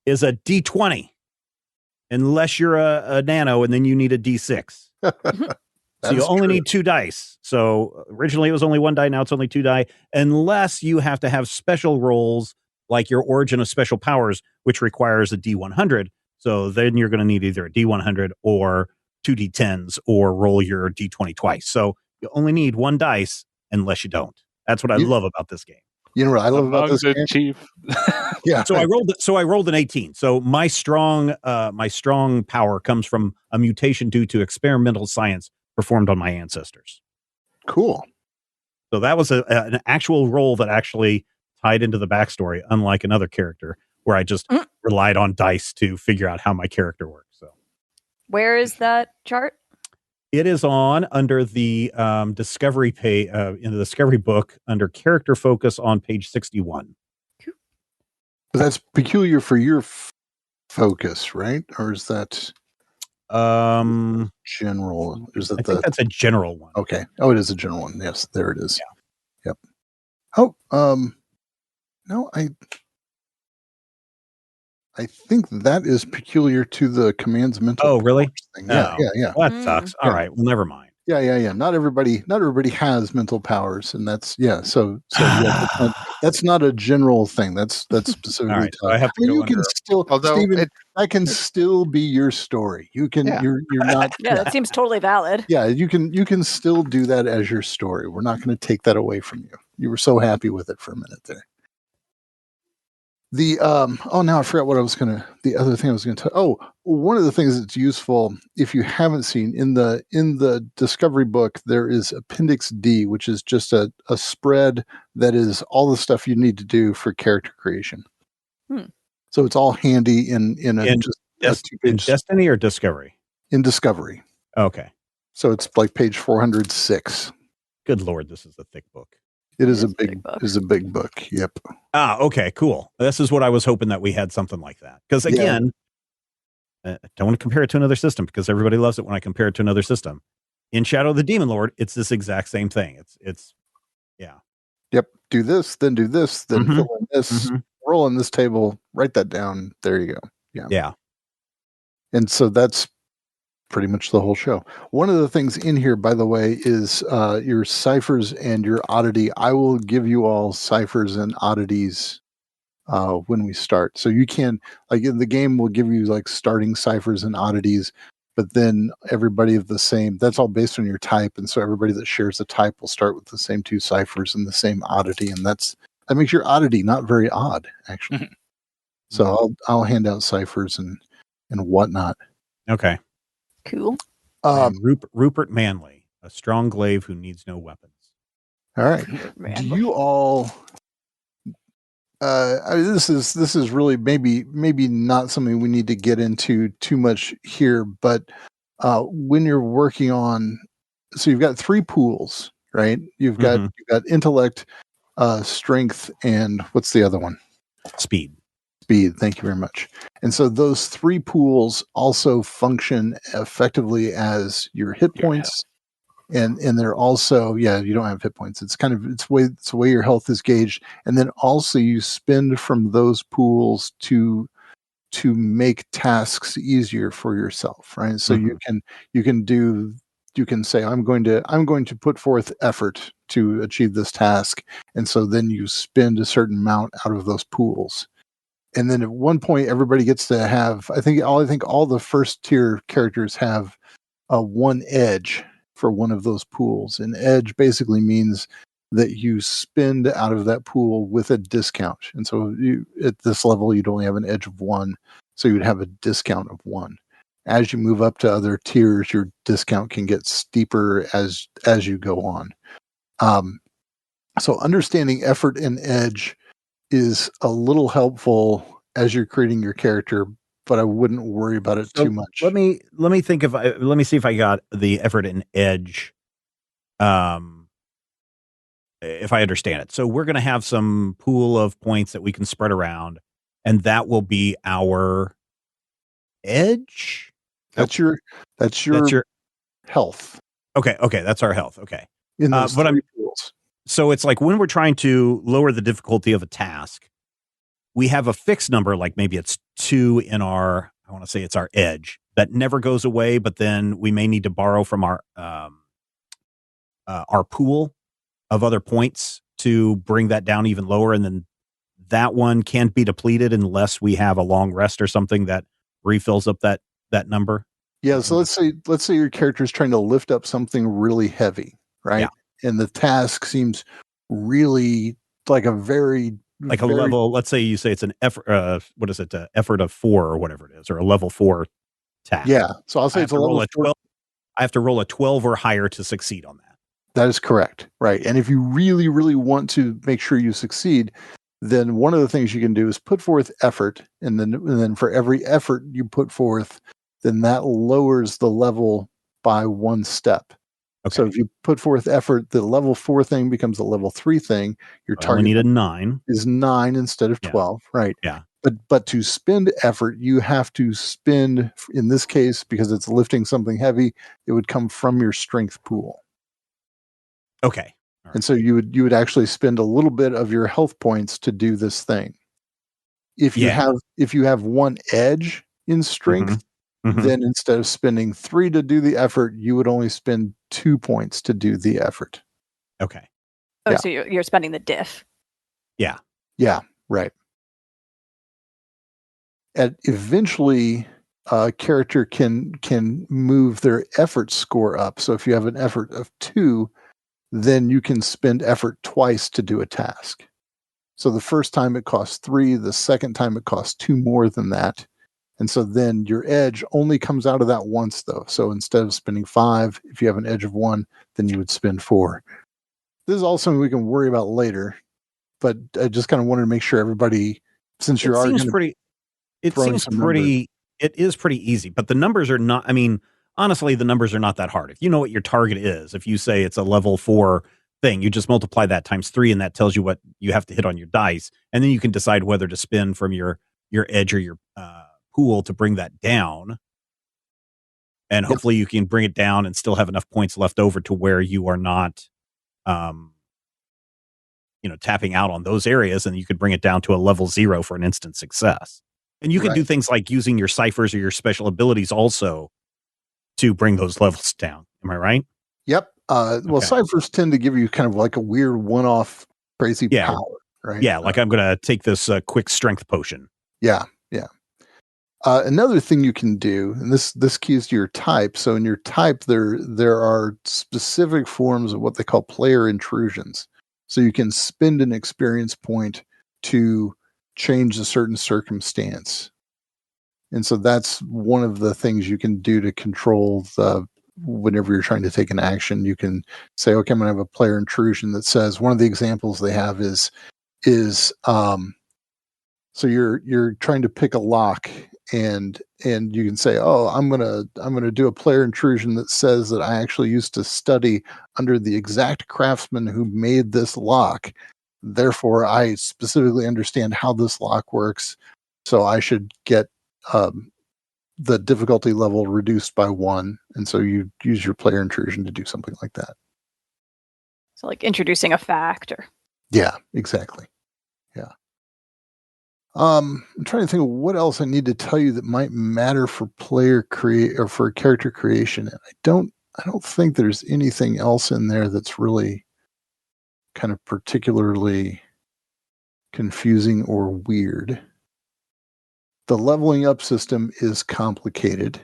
is a D20, unless you're a nano, and then you need a D6. So you only need 2 dice. So originally it was only 1 die. Now it's only 2 die, unless you have to have special rolls like your Origin of Special Powers, which requires a D100. So then you're going to need either a D100 or 2 D10s or roll your D20 twice. So you only need 1 dice unless you don't. That's what I love about this game. You know what I love about this game? Chief. Yeah. So I rolled an 18. So my strong power comes from a mutation due to experimental science performed on my ancestors. Cool. So that was an actual roll that actually tied into the backstory, unlike another character where I just relied on dice to figure out how my character works. So where is that chart? It is on under the discovery page in the discovery book under character focus on page 61. But that's peculiar for your focus, right? Or is that general? Is that I think that's a general one. Okay. Oh, it is a general one. Yes, there it is. Yeah. Yep. Oh, no, I think that is peculiar to the commands mental. Oh, really? Thing. Yeah, yeah. Well, that sucks. All right. Well, never mind. Yeah. Not everybody has mental powers, and that's So that's not a general thing. That's specifically. All right, so I have to you can still, Steven, that can still be your story. You can. You're not. Yeah, that seems totally valid. Yeah, you can still do that as your story. We're not going to take that away from you. You were so happy with it for a minute there. Now I forgot what the other thing I was gonna tell. Oh, one of the things that's useful if you haven't seen in the discovery book, there is Appendix D, which is just a spread that is all the stuff you need to do for character creation. So it's all handy in Destiny or Discovery? In Discovery. Okay. So it's like page 406. Good Lord, this is a thick book. It is a big book. Yep. Okay, cool. This is what I was hoping that we had something like that. Because again, I don't want to compare it to another system because everybody loves it when I compare it to another system. In Shadow of the Demon Lord, it's this exact same thing. It's Yep. Do this, then do this, then fill in this, roll in this table, write that down. There you go. Yeah. Yeah. And so that's pretty much the whole show. One of the things in here, by the way, is your ciphers and your oddity. I will give you all ciphers and oddities when we start. So you can, like in the game, we'll give you like starting ciphers and oddities, but then everybody of the same, that's all based on your type. And so everybody that shares the type will start with the same 2 ciphers and the same oddity. And that makes your oddity not very odd, actually. So I'll hand out ciphers and whatnot. Okay. Cool. Rupert Manley, a strong glaive who needs no weapons. All right. Do you all? This is really maybe not something we need to get into too much here, but when you're working on, so you've got 3 pools, right? You've got intellect, strength, and what's the other one? Speed. Thank you very much. And so those 3 pools also function effectively as your hit points, and they're also you don't have hit points. It's kind of it's the way your health is gauged, and then also you spend from those pools to make tasks easier for yourself, right? So you can say I'm going to put forth effort to achieve this task, and so then you spend a certain amount out of those pools. And then at one point, everybody gets to have. I think all the first tier characters have 1 edge for one of those pools. And edge basically means that you spend out of that pool with a discount. And so at this level, you'd only have an edge of 1, so you'd have a discount of 1. As you move up to other tiers, your discount can get steeper as you go on. So understanding effort and edge is a little helpful as you're creating your character, but I wouldn't worry about it too much. Let me see if I got the effort and edge. If I understand it. So we're going to have some pool of points that we can spread around, and that will be our edge. That's your health. Okay. That's our health. Okay. In those 3 pools. So it's like when we're trying to lower the difficulty of a task, we have a fixed number, like maybe it's 2 in our, want to say it's our edge that never goes away, but then we may need to borrow from our pool of other points to bring that down even lower. And then that one can't be depleted unless we have a long rest or something that refills up that number. Yeah. So let's say your character is trying to lift up something really heavy, right? Yeah. And the task seems really like a level. Let's say you say it's an effort. What is it? Effort of 4 or whatever it is, or a level 4 task. Yeah. So I'll say it's a level 12. I have to roll a 12 or higher to succeed on that. That is correct. Right. And if you really, really want to make sure you succeed, then one of the things you can do is put forth effort. And then for every effort you put forth, then that lowers the level by 1 step. Okay. So if you put forth effort, the level 4 thing becomes a level 3 thing. Your target need a 9 is 9 instead of 12. Right. Yeah. But to spend effort, you have to spend, in this case, because it's lifting something heavy, it would come from your strength pool. Okay. Right. And so you would actually spend a little bit of your health points to do this thing. If you have 1 edge in strength, then instead of spending 3 to do the effort, you would only spend 2 points to do the effort. Okay. Oh, yeah. So you're spending the diff. Yeah. Yeah. Right. And eventually, a character can move their effort score up. So if you have an effort of 2, then you can spend effort twice to do a task. So the first time it costs 3, the second time it costs 2 more than that. And so then your edge only comes out of that once, though. So instead of spending 5, if you have an edge of 1, then you would spend 4. This is all something we can worry about later. But I just kind of wanted to make sure everybody, since you're already it is pretty easy, but the numbers are not, I mean, honestly, the numbers are not that hard. If you know what your target is, if you say it's a level 4 thing, you just multiply that times 3 and that tells you what you have to hit on your dice. And then you can decide whether to spend from your edge or your pool to bring that down. And hopefully you can bring it down and still have enough points left over to where you are not, tapping out on those areas, and you could bring it down to a level 0 for an instant success. And you can do things like using your ciphers or your special abilities also to bring those levels down. Am I right? Yep. Well, ciphers tend to give you kind of like a weird one-off crazy power, right? Yeah, like I'm going to take this quick strength potion. Yeah, yeah. Another thing you can do, and this keys to your type. So in your type, there are specific forms of what they call player intrusions. So you can spend an experience point to change a certain circumstance. And so that's one of the things you can do to control whenever you're trying to take an action. You can say, okay, I'm going to have a player intrusion that says, one of the examples they have is so you're trying to pick a lock, and you can say, oh, I'm gonna do a player intrusion that says that I actually used to study under the exact craftsman who made this lock. Therefore, I specifically understand how this lock works, so I should get the difficulty level reduced by 1. And so you use your player intrusion to do something like that. So like introducing a fact or. Yeah, exactly. Yeah. I'm trying to think of what else I need to tell you that might matter for or for character creation. And I don't think there's anything else in there that's really kind of particularly confusing or weird. The leveling up system is complicated.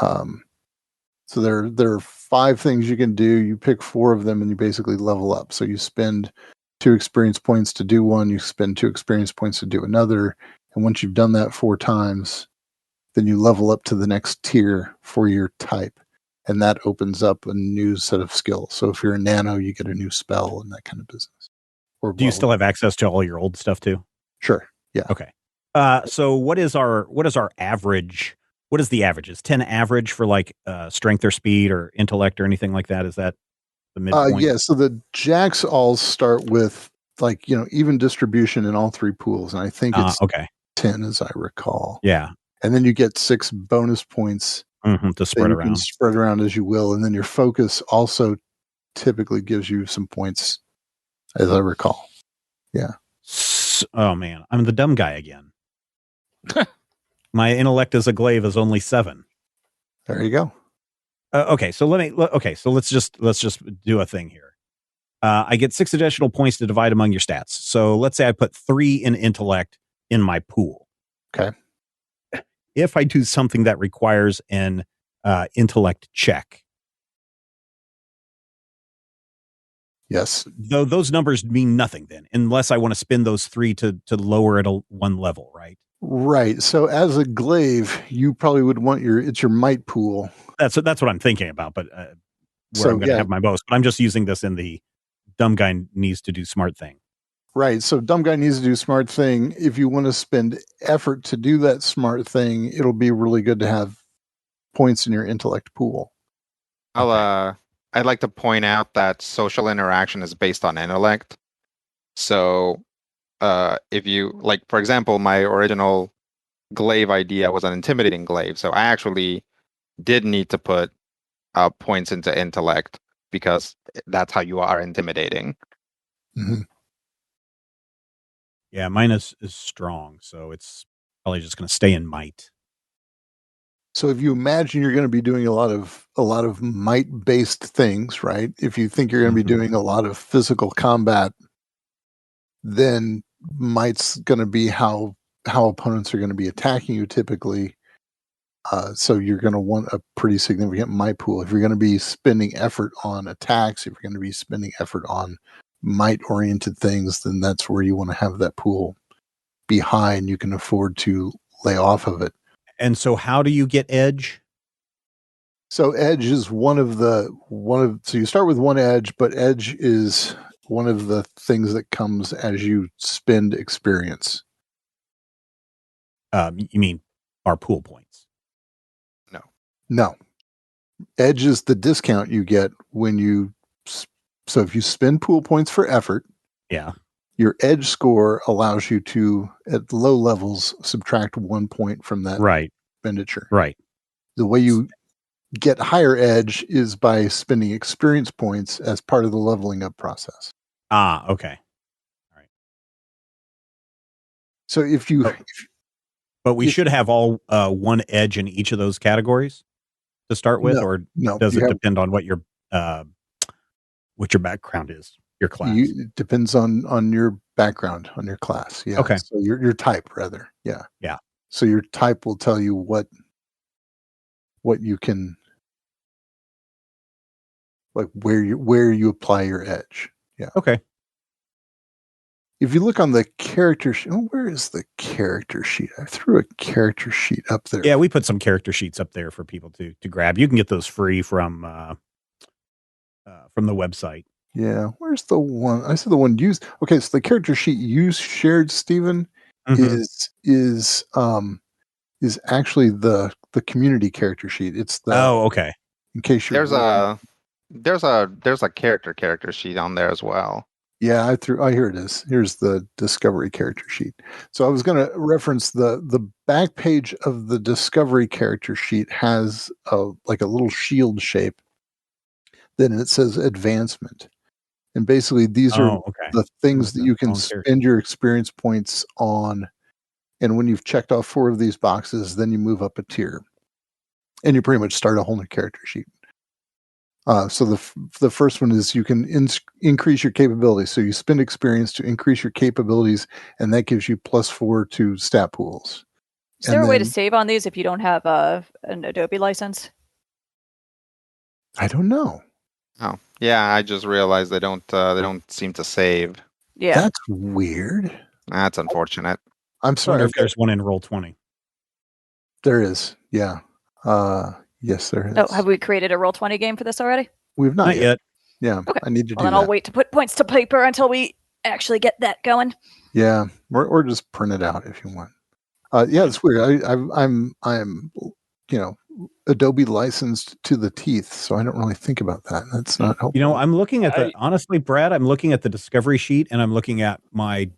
So there are 5 things you can do. You pick 4 of them and you basically level up. So you spend 2 experience points to do one, you spend 2 experience points to do another. And once you've done that 4 times, then you level up to the next tier for your type. And that opens up a new set of skills. So if you're a nano, you get a new spell and that kind of business. Do you still have access to all your old stuff too? Sure. Yeah. Okay. So what is our average? What is the average? Is 10 average for like strength or speed or intellect or anything like that? Is that the midpoint? Yeah. So the jacks all start with like, even distribution in all 3 pools. And I think it's 10 as I recall. Yeah. And then you get 6 bonus points to spread around. You can spread around as you will. And then your focus also typically gives you some points, as I recall. Yeah. Oh man, I'm the dumb guy again. My intellect as a glaive is only 7. There you go. Okay, so let's just do a thing here. I get 6 additional points to divide among your stats. So let's say I put 3 in intellect in my pool. Okay. If I do something that requires an intellect check, yes, though those numbers mean nothing then, unless I want to spend those 3 to lower it 1 level, right? Right. So as a glaive, you probably would want it's your might pool. That's what I'm thinking about, but where So, I'm going to have my most. But I'm just using this in the dumb guy needs to do smart thing. Right. So dumb guy needs to do smart thing. If you want to spend effort to do that smart thing, it'll be really good to have points in your intellect pool. I'd like to point out that social interaction is based on intellect. So if you like, for example, my original glaive idea was an intimidating glaive. So I actually did need to put points into intellect because that's how you are intimidating. Mm-hmm. Yeah, mine is strong, so it's probably just going to stay in might. So if you imagine you're going to be doing a lot of might based things, right? If you think you're going to be doing a lot of physical combat, then might's going to be how opponents are going to be attacking you typically. So you're going to want a pretty significant might pool. If you're going to be spending effort on attacks, if you're going to be spending effort on might-oriented things, then that's where you want to have that pool be high, and you can afford to lay off of it. And so, how do you get edge? So edge is so you start with 1 edge, but edge is one of the things that comes as you spend experience. You mean our pool points? No. Edge is the discount you get when you. So if you spend pool points for effort, yeah, your edge score allows you to, at low levels, subtract 1 point from that expenditure. Right. The way you get higher edge is by spending experience points as part of the leveling up process. Ah, okay. All right. So if you... But we should have all 1 edge in each of those categories to start with, no, does it depend on what your background is, your class? It depends on your background, on your class. Yeah. Okay. So your type, rather. Yeah. Yeah. So your type will tell you what you can, like where you apply your edge. Yeah. Okay. If you look on the character sheet, where is the character sheet? I threw a character sheet up there. Yeah, we put some character sheets up there for people to grab. You can get those free from the website. Yeah, where's the one? I said the one used. Okay, so the character sheet you shared, Stephen, is actually the community character sheet. It's the okay. In case you're there's a character sheet on there as well. Yeah, here it is. Here's the discovery character sheet. So I was going to reference the back page of the discovery character sheet has a little shield shape. Then it says advancement. And basically these are the things that you can spend your experience points on. And when you've checked off 4 of these boxes, then you move up a tier. And you pretty much start a whole new character sheet. So the first one is you can increase your capabilities. So you spend experience to increase your capabilities, and that gives you +4 to stat pools. Is there a way to save on these if you don't have an Adobe license? I don't know. Oh, yeah, I just realized they don't seem to save. Yeah, that's weird. That's unfortunate. I'm sorry. I wonder if there's one in Roll20. There is. Yeah. Yes, there is. Oh, have we created a Roll20 game for this already? We've not yet. Yeah. Okay. I need to do then that. I'll wait to put points to paper until we actually get that going. Yeah, or just print it out if you want. Yeah, it's weird. I'm Adobe licensed to the teeth, so I don't really think about that. That's not helpful. I'm looking at honestly, Brad, I'm looking at the discovery sheet, and I'm looking at my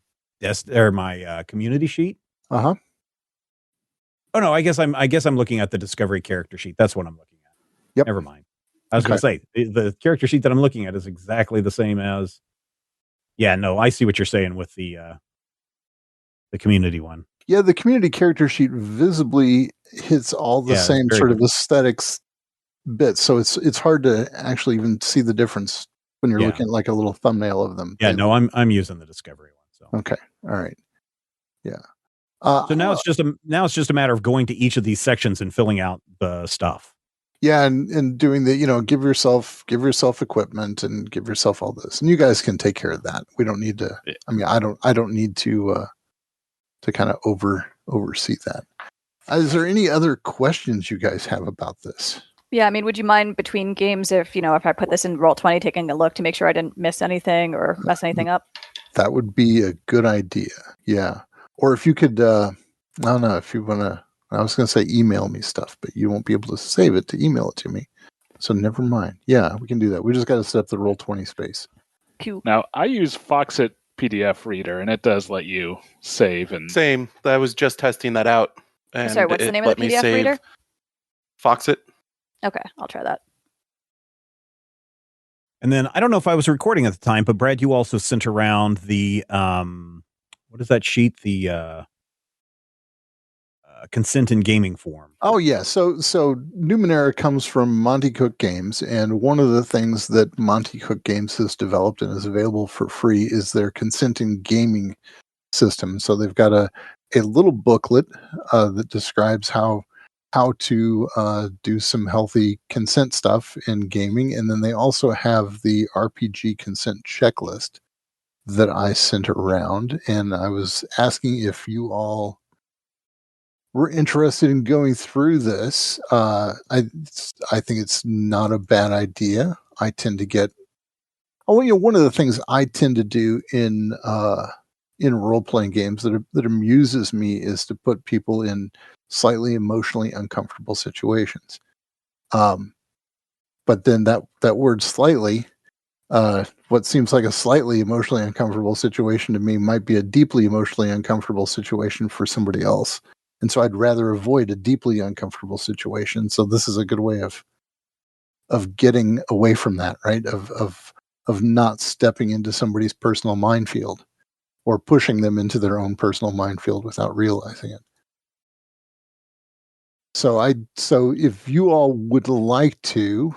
my community sheet. Uh-huh. Oh no, I guess I'm looking at the discovery character sheet. That's what I'm looking at. Yep. Never mind. I was going to say the character sheet that I'm looking at is exactly the same as. Yeah, no, I see what you're saying with the community one. Yeah, the community character sheet visibly hits all the same sort of aesthetics bits, so it's hard to actually even see the difference when you're looking at like a little thumbnail of them. Yeah, no, I'm using the Discovery one. So okay, all right, yeah. So now it's just a matter of going to each of these sections and filling out the stuff. Yeah, and doing the give yourself equipment and give yourself all this, and you guys can take care of that. We don't need to. I mean, I don't need to kind of oversee that. Is there any other questions you guys have about this? Yeah, I mean, would you mind between games if I put this in Roll20, taking a look to make sure I didn't miss anything or mess anything up? That would be a good idea. Yeah, or if you could, I don't know if you want to. I was going to say email me stuff, but you won't be able to save it to email it to me. So never mind. Yeah, we can do that. We just got to set up the Roll20 space. Cool. Now, I use Foxit PDF Reader, and it does let you save. And Same. I was just testing that out. And sorry, what's the name of the PDF reader? Foxit. Okay, I'll try that. And then I don't know if I was recording at the time, but Brad, you also sent around the what is that sheet? The consent in gaming form. Oh yeah, so Numenera comes from Monty Cook Games, and one of the things that Monty Cook Games has developed and is available for free is their consent in gaming system. So they've got a little booklet that describes how to do some healthy consent stuff in gaming, and then they also have the RPG consent checklist that I sent around, and I was asking if you all we're interested in going through this. I think it's not a bad idea. I tend to get one of the things I tend to do in role playing games that amuses me is to put people in slightly emotionally uncomfortable situations. But then that word slightly, what seems like a slightly emotionally uncomfortable situation to me might be a deeply emotionally uncomfortable situation for somebody else. And so I'd rather avoid a deeply uncomfortable situation. So this is a good way of getting away from that, right? Of not stepping into somebody's personal minefield or pushing them into their own personal minefield without realizing it. So if you all would like to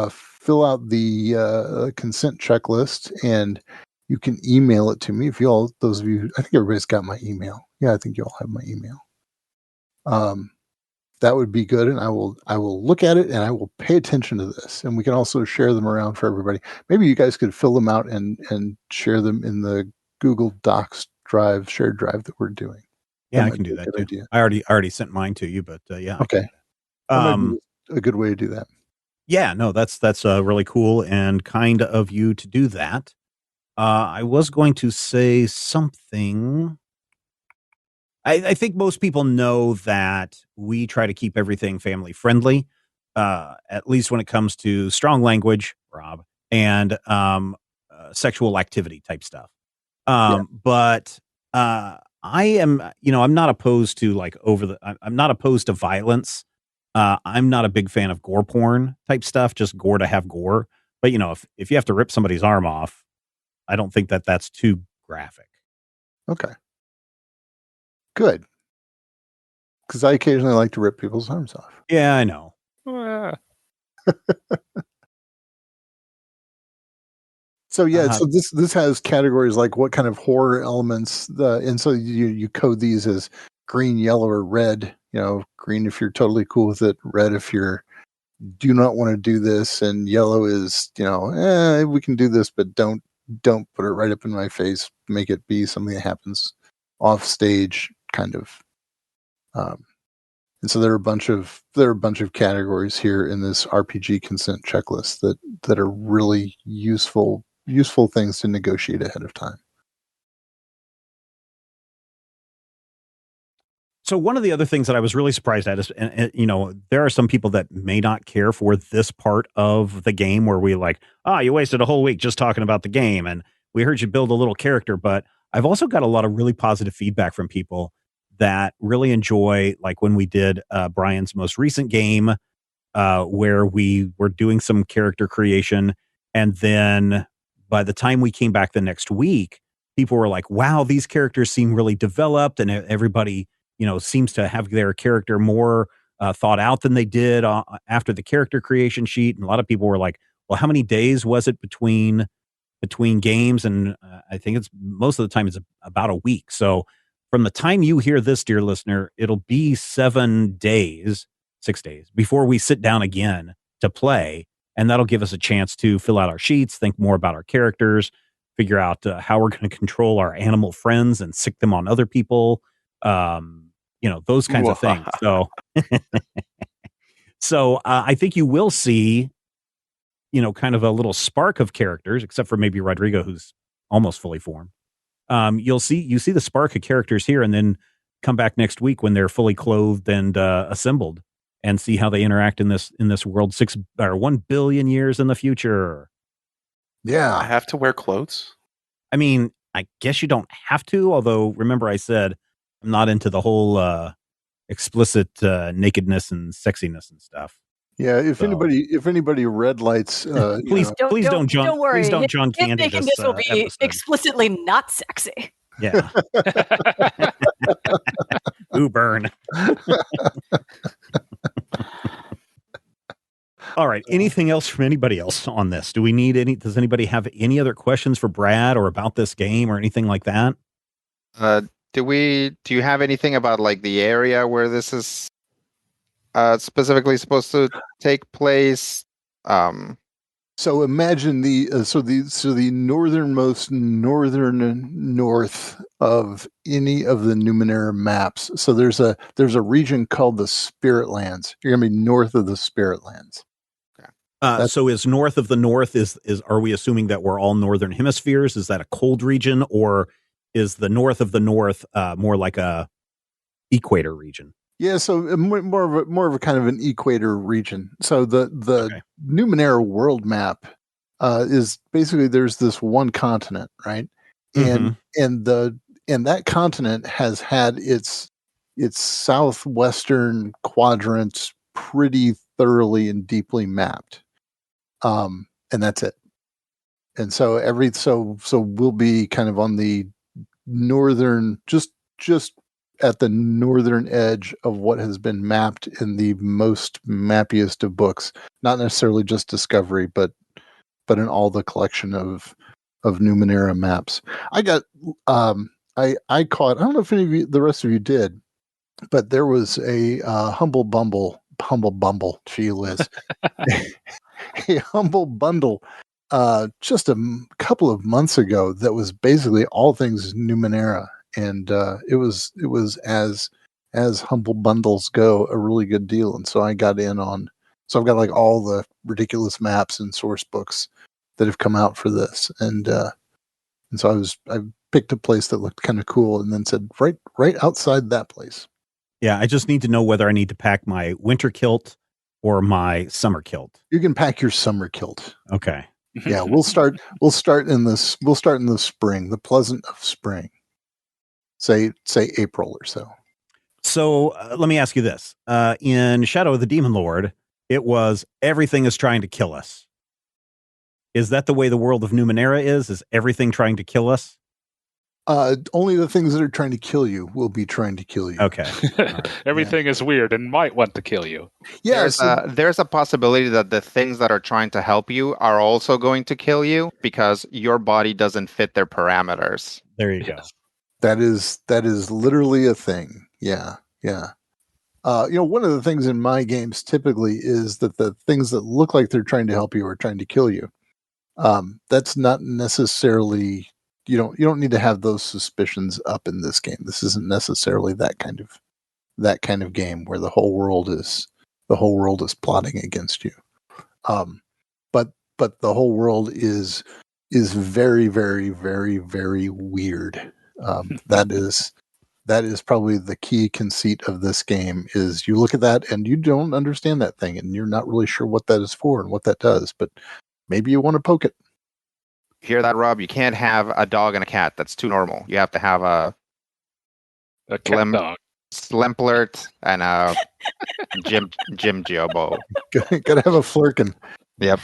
fill out the consent checklist, and you can email it to me. If you all, those of you, I think everybody's got my email. Yeah, I think you all have my email. That would be good, and I will look at it and I will pay attention to this, and we can also share them around for everybody. Maybe you guys could fill them out and share them in the Google Docs shared drive that we're doing. Yeah, I can do that too. Idea. I already sent mine to you, but yeah. Okay. That might be a good way to do that. Yeah, no, that's really cool and kind of you to do that. I was going to say something. I think most people know that we try to keep everything family friendly, at least when it comes to strong language, Rob, and sexual activity type stuff. But I am, I'm not opposed to I'm not opposed to violence. I'm not a big fan of gore porn type stuff, just gore to have gore. But, if you have to rip somebody's arm off, I don't think that's too graphic. Okay. Good. Because I occasionally like to rip people's arms off. Yeah, I know. So yeah, so this has categories like what kind of horror elements, and so you code these as green, yellow, or red. Green if you're totally cool with it, red if you're do not want to do this, and yellow is we can do this, but don't put it right up in my face. Make it be something that happens off stage, kind of. And so there are a bunch of categories here in this RPG consent checklist that are really useful things to negotiate ahead of time. So one of the other things that I was really surprised at is, and there are some people that may not care for this part of the game where we you wasted a whole week just talking about the game, and we heard you build a little character. But I've also got a lot of really positive feedback from people that really enjoy, like when we did Brian's most recent game, where we were doing some character creation, and then by the time we came back the next week, people were like, wow, these characters seem really developed, and everybody, seems to have their character more thought out than they did after the character creation sheet. And a lot of people were like, well, how many days was it between games? And I think it's most of the time it's about a week. So from the time you hear this, dear listener, it'll be 6 days before we sit down again to play. And that'll give us a chance to fill out our sheets, think more about our characters, figure out how we're going to control our animal friends and sick them on other people. Those kinds of things. So, I think you will see, kind of a little spark of characters, except for maybe Rodrigo, who's almost fully formed. You see the spark of characters here, and then come back next week when they're fully clothed and assembled, and see how they interact in this world 1 billion years in the future. Yeah. I have to wear clothes. I mean, I guess you don't have to, although remember I said I'm not into the whole explicit nakedness and sexiness and stuff. Yeah, if anybody red lights, please don't John Candy this will be episode. explicitly not sexy. Yeah. Ooh, burn. All right. Anything else from anybody else on this? Does anybody have any other questions for Brad or about this game or anything like that? Do you have anything about like the area where this is specifically supposed to take place? So imagine the northernmost north of any of the Numenera maps. So there's a region called the Spirit Lands. You're gonna be north of the Spirit Lands. So is north of the north is are we assuming that we're all northern hemispheres? Is that a cold region, or is the north of the north more like a equator region? Yeah, so more of a kind of an equator region. So the Numenera world map is basically there's this one continent, right? And that continent has had its southwestern quadrants pretty thoroughly and deeply mapped. And that's it. And so so we'll be kind of on the northern, just at the northern edge of what has been mapped in the most mappiest of books, not necessarily just Discovery, but in all the collection of Numenera maps. I got I caught, I don't know if any of you, the rest of you did, but there was a humble bumble, gee Liz, a humble bundle just a couple of months ago that was basically all things Numenera, and it was as humble bundles go, a really good deal. And so I got in on, so I've got like all the ridiculous maps and source books that have come out for this, and so I picked a place that looked kind of cool, and then said right outside that place. Yeah, I just need to know whether I need to pack my winter kilt or my summer kilt. You can pack your summer kilt. Okay. Yeah, we'll start in the spring, the pleasant of spring. Say April or so. So let me ask you this: in Shadow of the Demon Lord, it was everything is trying to kill us. Is that the way the world of Numenera is? Is everything trying to kill us? Only the things that are trying to kill you will be trying to kill you. Okay. Right. Everything is weird and might want to kill you. Yeah, there's a possibility that the things that are trying to help you are also going to kill you because your body doesn't fit their parameters. There you go. That is literally a thing. Yeah. One of the things in my games typically is that the things that look like they're trying to help you are trying to kill you. That's not necessarily, you don't need to have those suspicions up in this game. This isn't necessarily that kind of game where the whole world is plotting against you. But the whole world is very, very, very, very weird. That is probably the key conceit of this game. Is you look at that and you don't understand that thing, and you're not really sure what that is for and what that does, but maybe you want to poke it. Hear that, Rob? You can't have a dog and a cat. That's too normal. You have to have a cat dog, Slemplert, and a Jim Jobo. Gotta have a flirkin. Yep.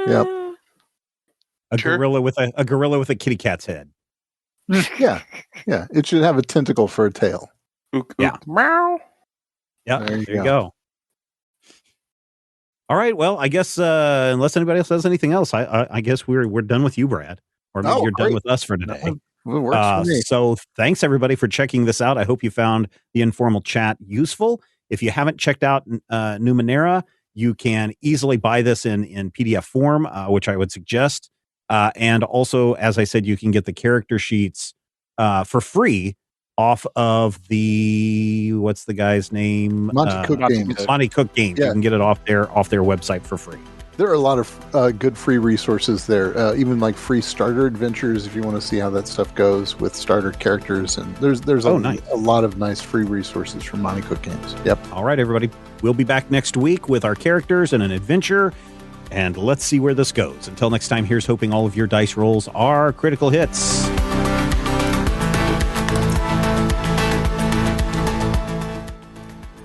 A gorilla with a kitty cat's head. Yeah. It should have a tentacle for a tail. Ook, Yeah. ook, meow. Yeah, There you you go. All right. Well, I guess unless anybody else has anything else, I guess we're done with you, Brad, or maybe you're done with us for today. It works for me. So thanks everybody for checking this out. I hope you found the informal chat useful. If you haven't checked out Numenera, you can easily buy this in PDF form, which I would suggest. And also, as I said, you can get the character sheets for free off of what's the guy's name? Monty Cook Games. Monty Cook Games. Yeah. You can get it off their website for free. There are a lot of good free resources there, even like free starter adventures if you want to see how that stuff goes with starter characters. And there's nice. a lot of nice free resources from Monty Cook Games. Yep. All right, everybody. We'll be back next week with our characters and an adventure. And let's see where this goes. Until next time, here's hoping all of your dice rolls are critical hits.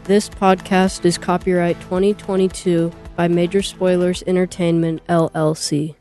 This podcast is copyright 2022 by Major Spoilers Entertainment, LLC.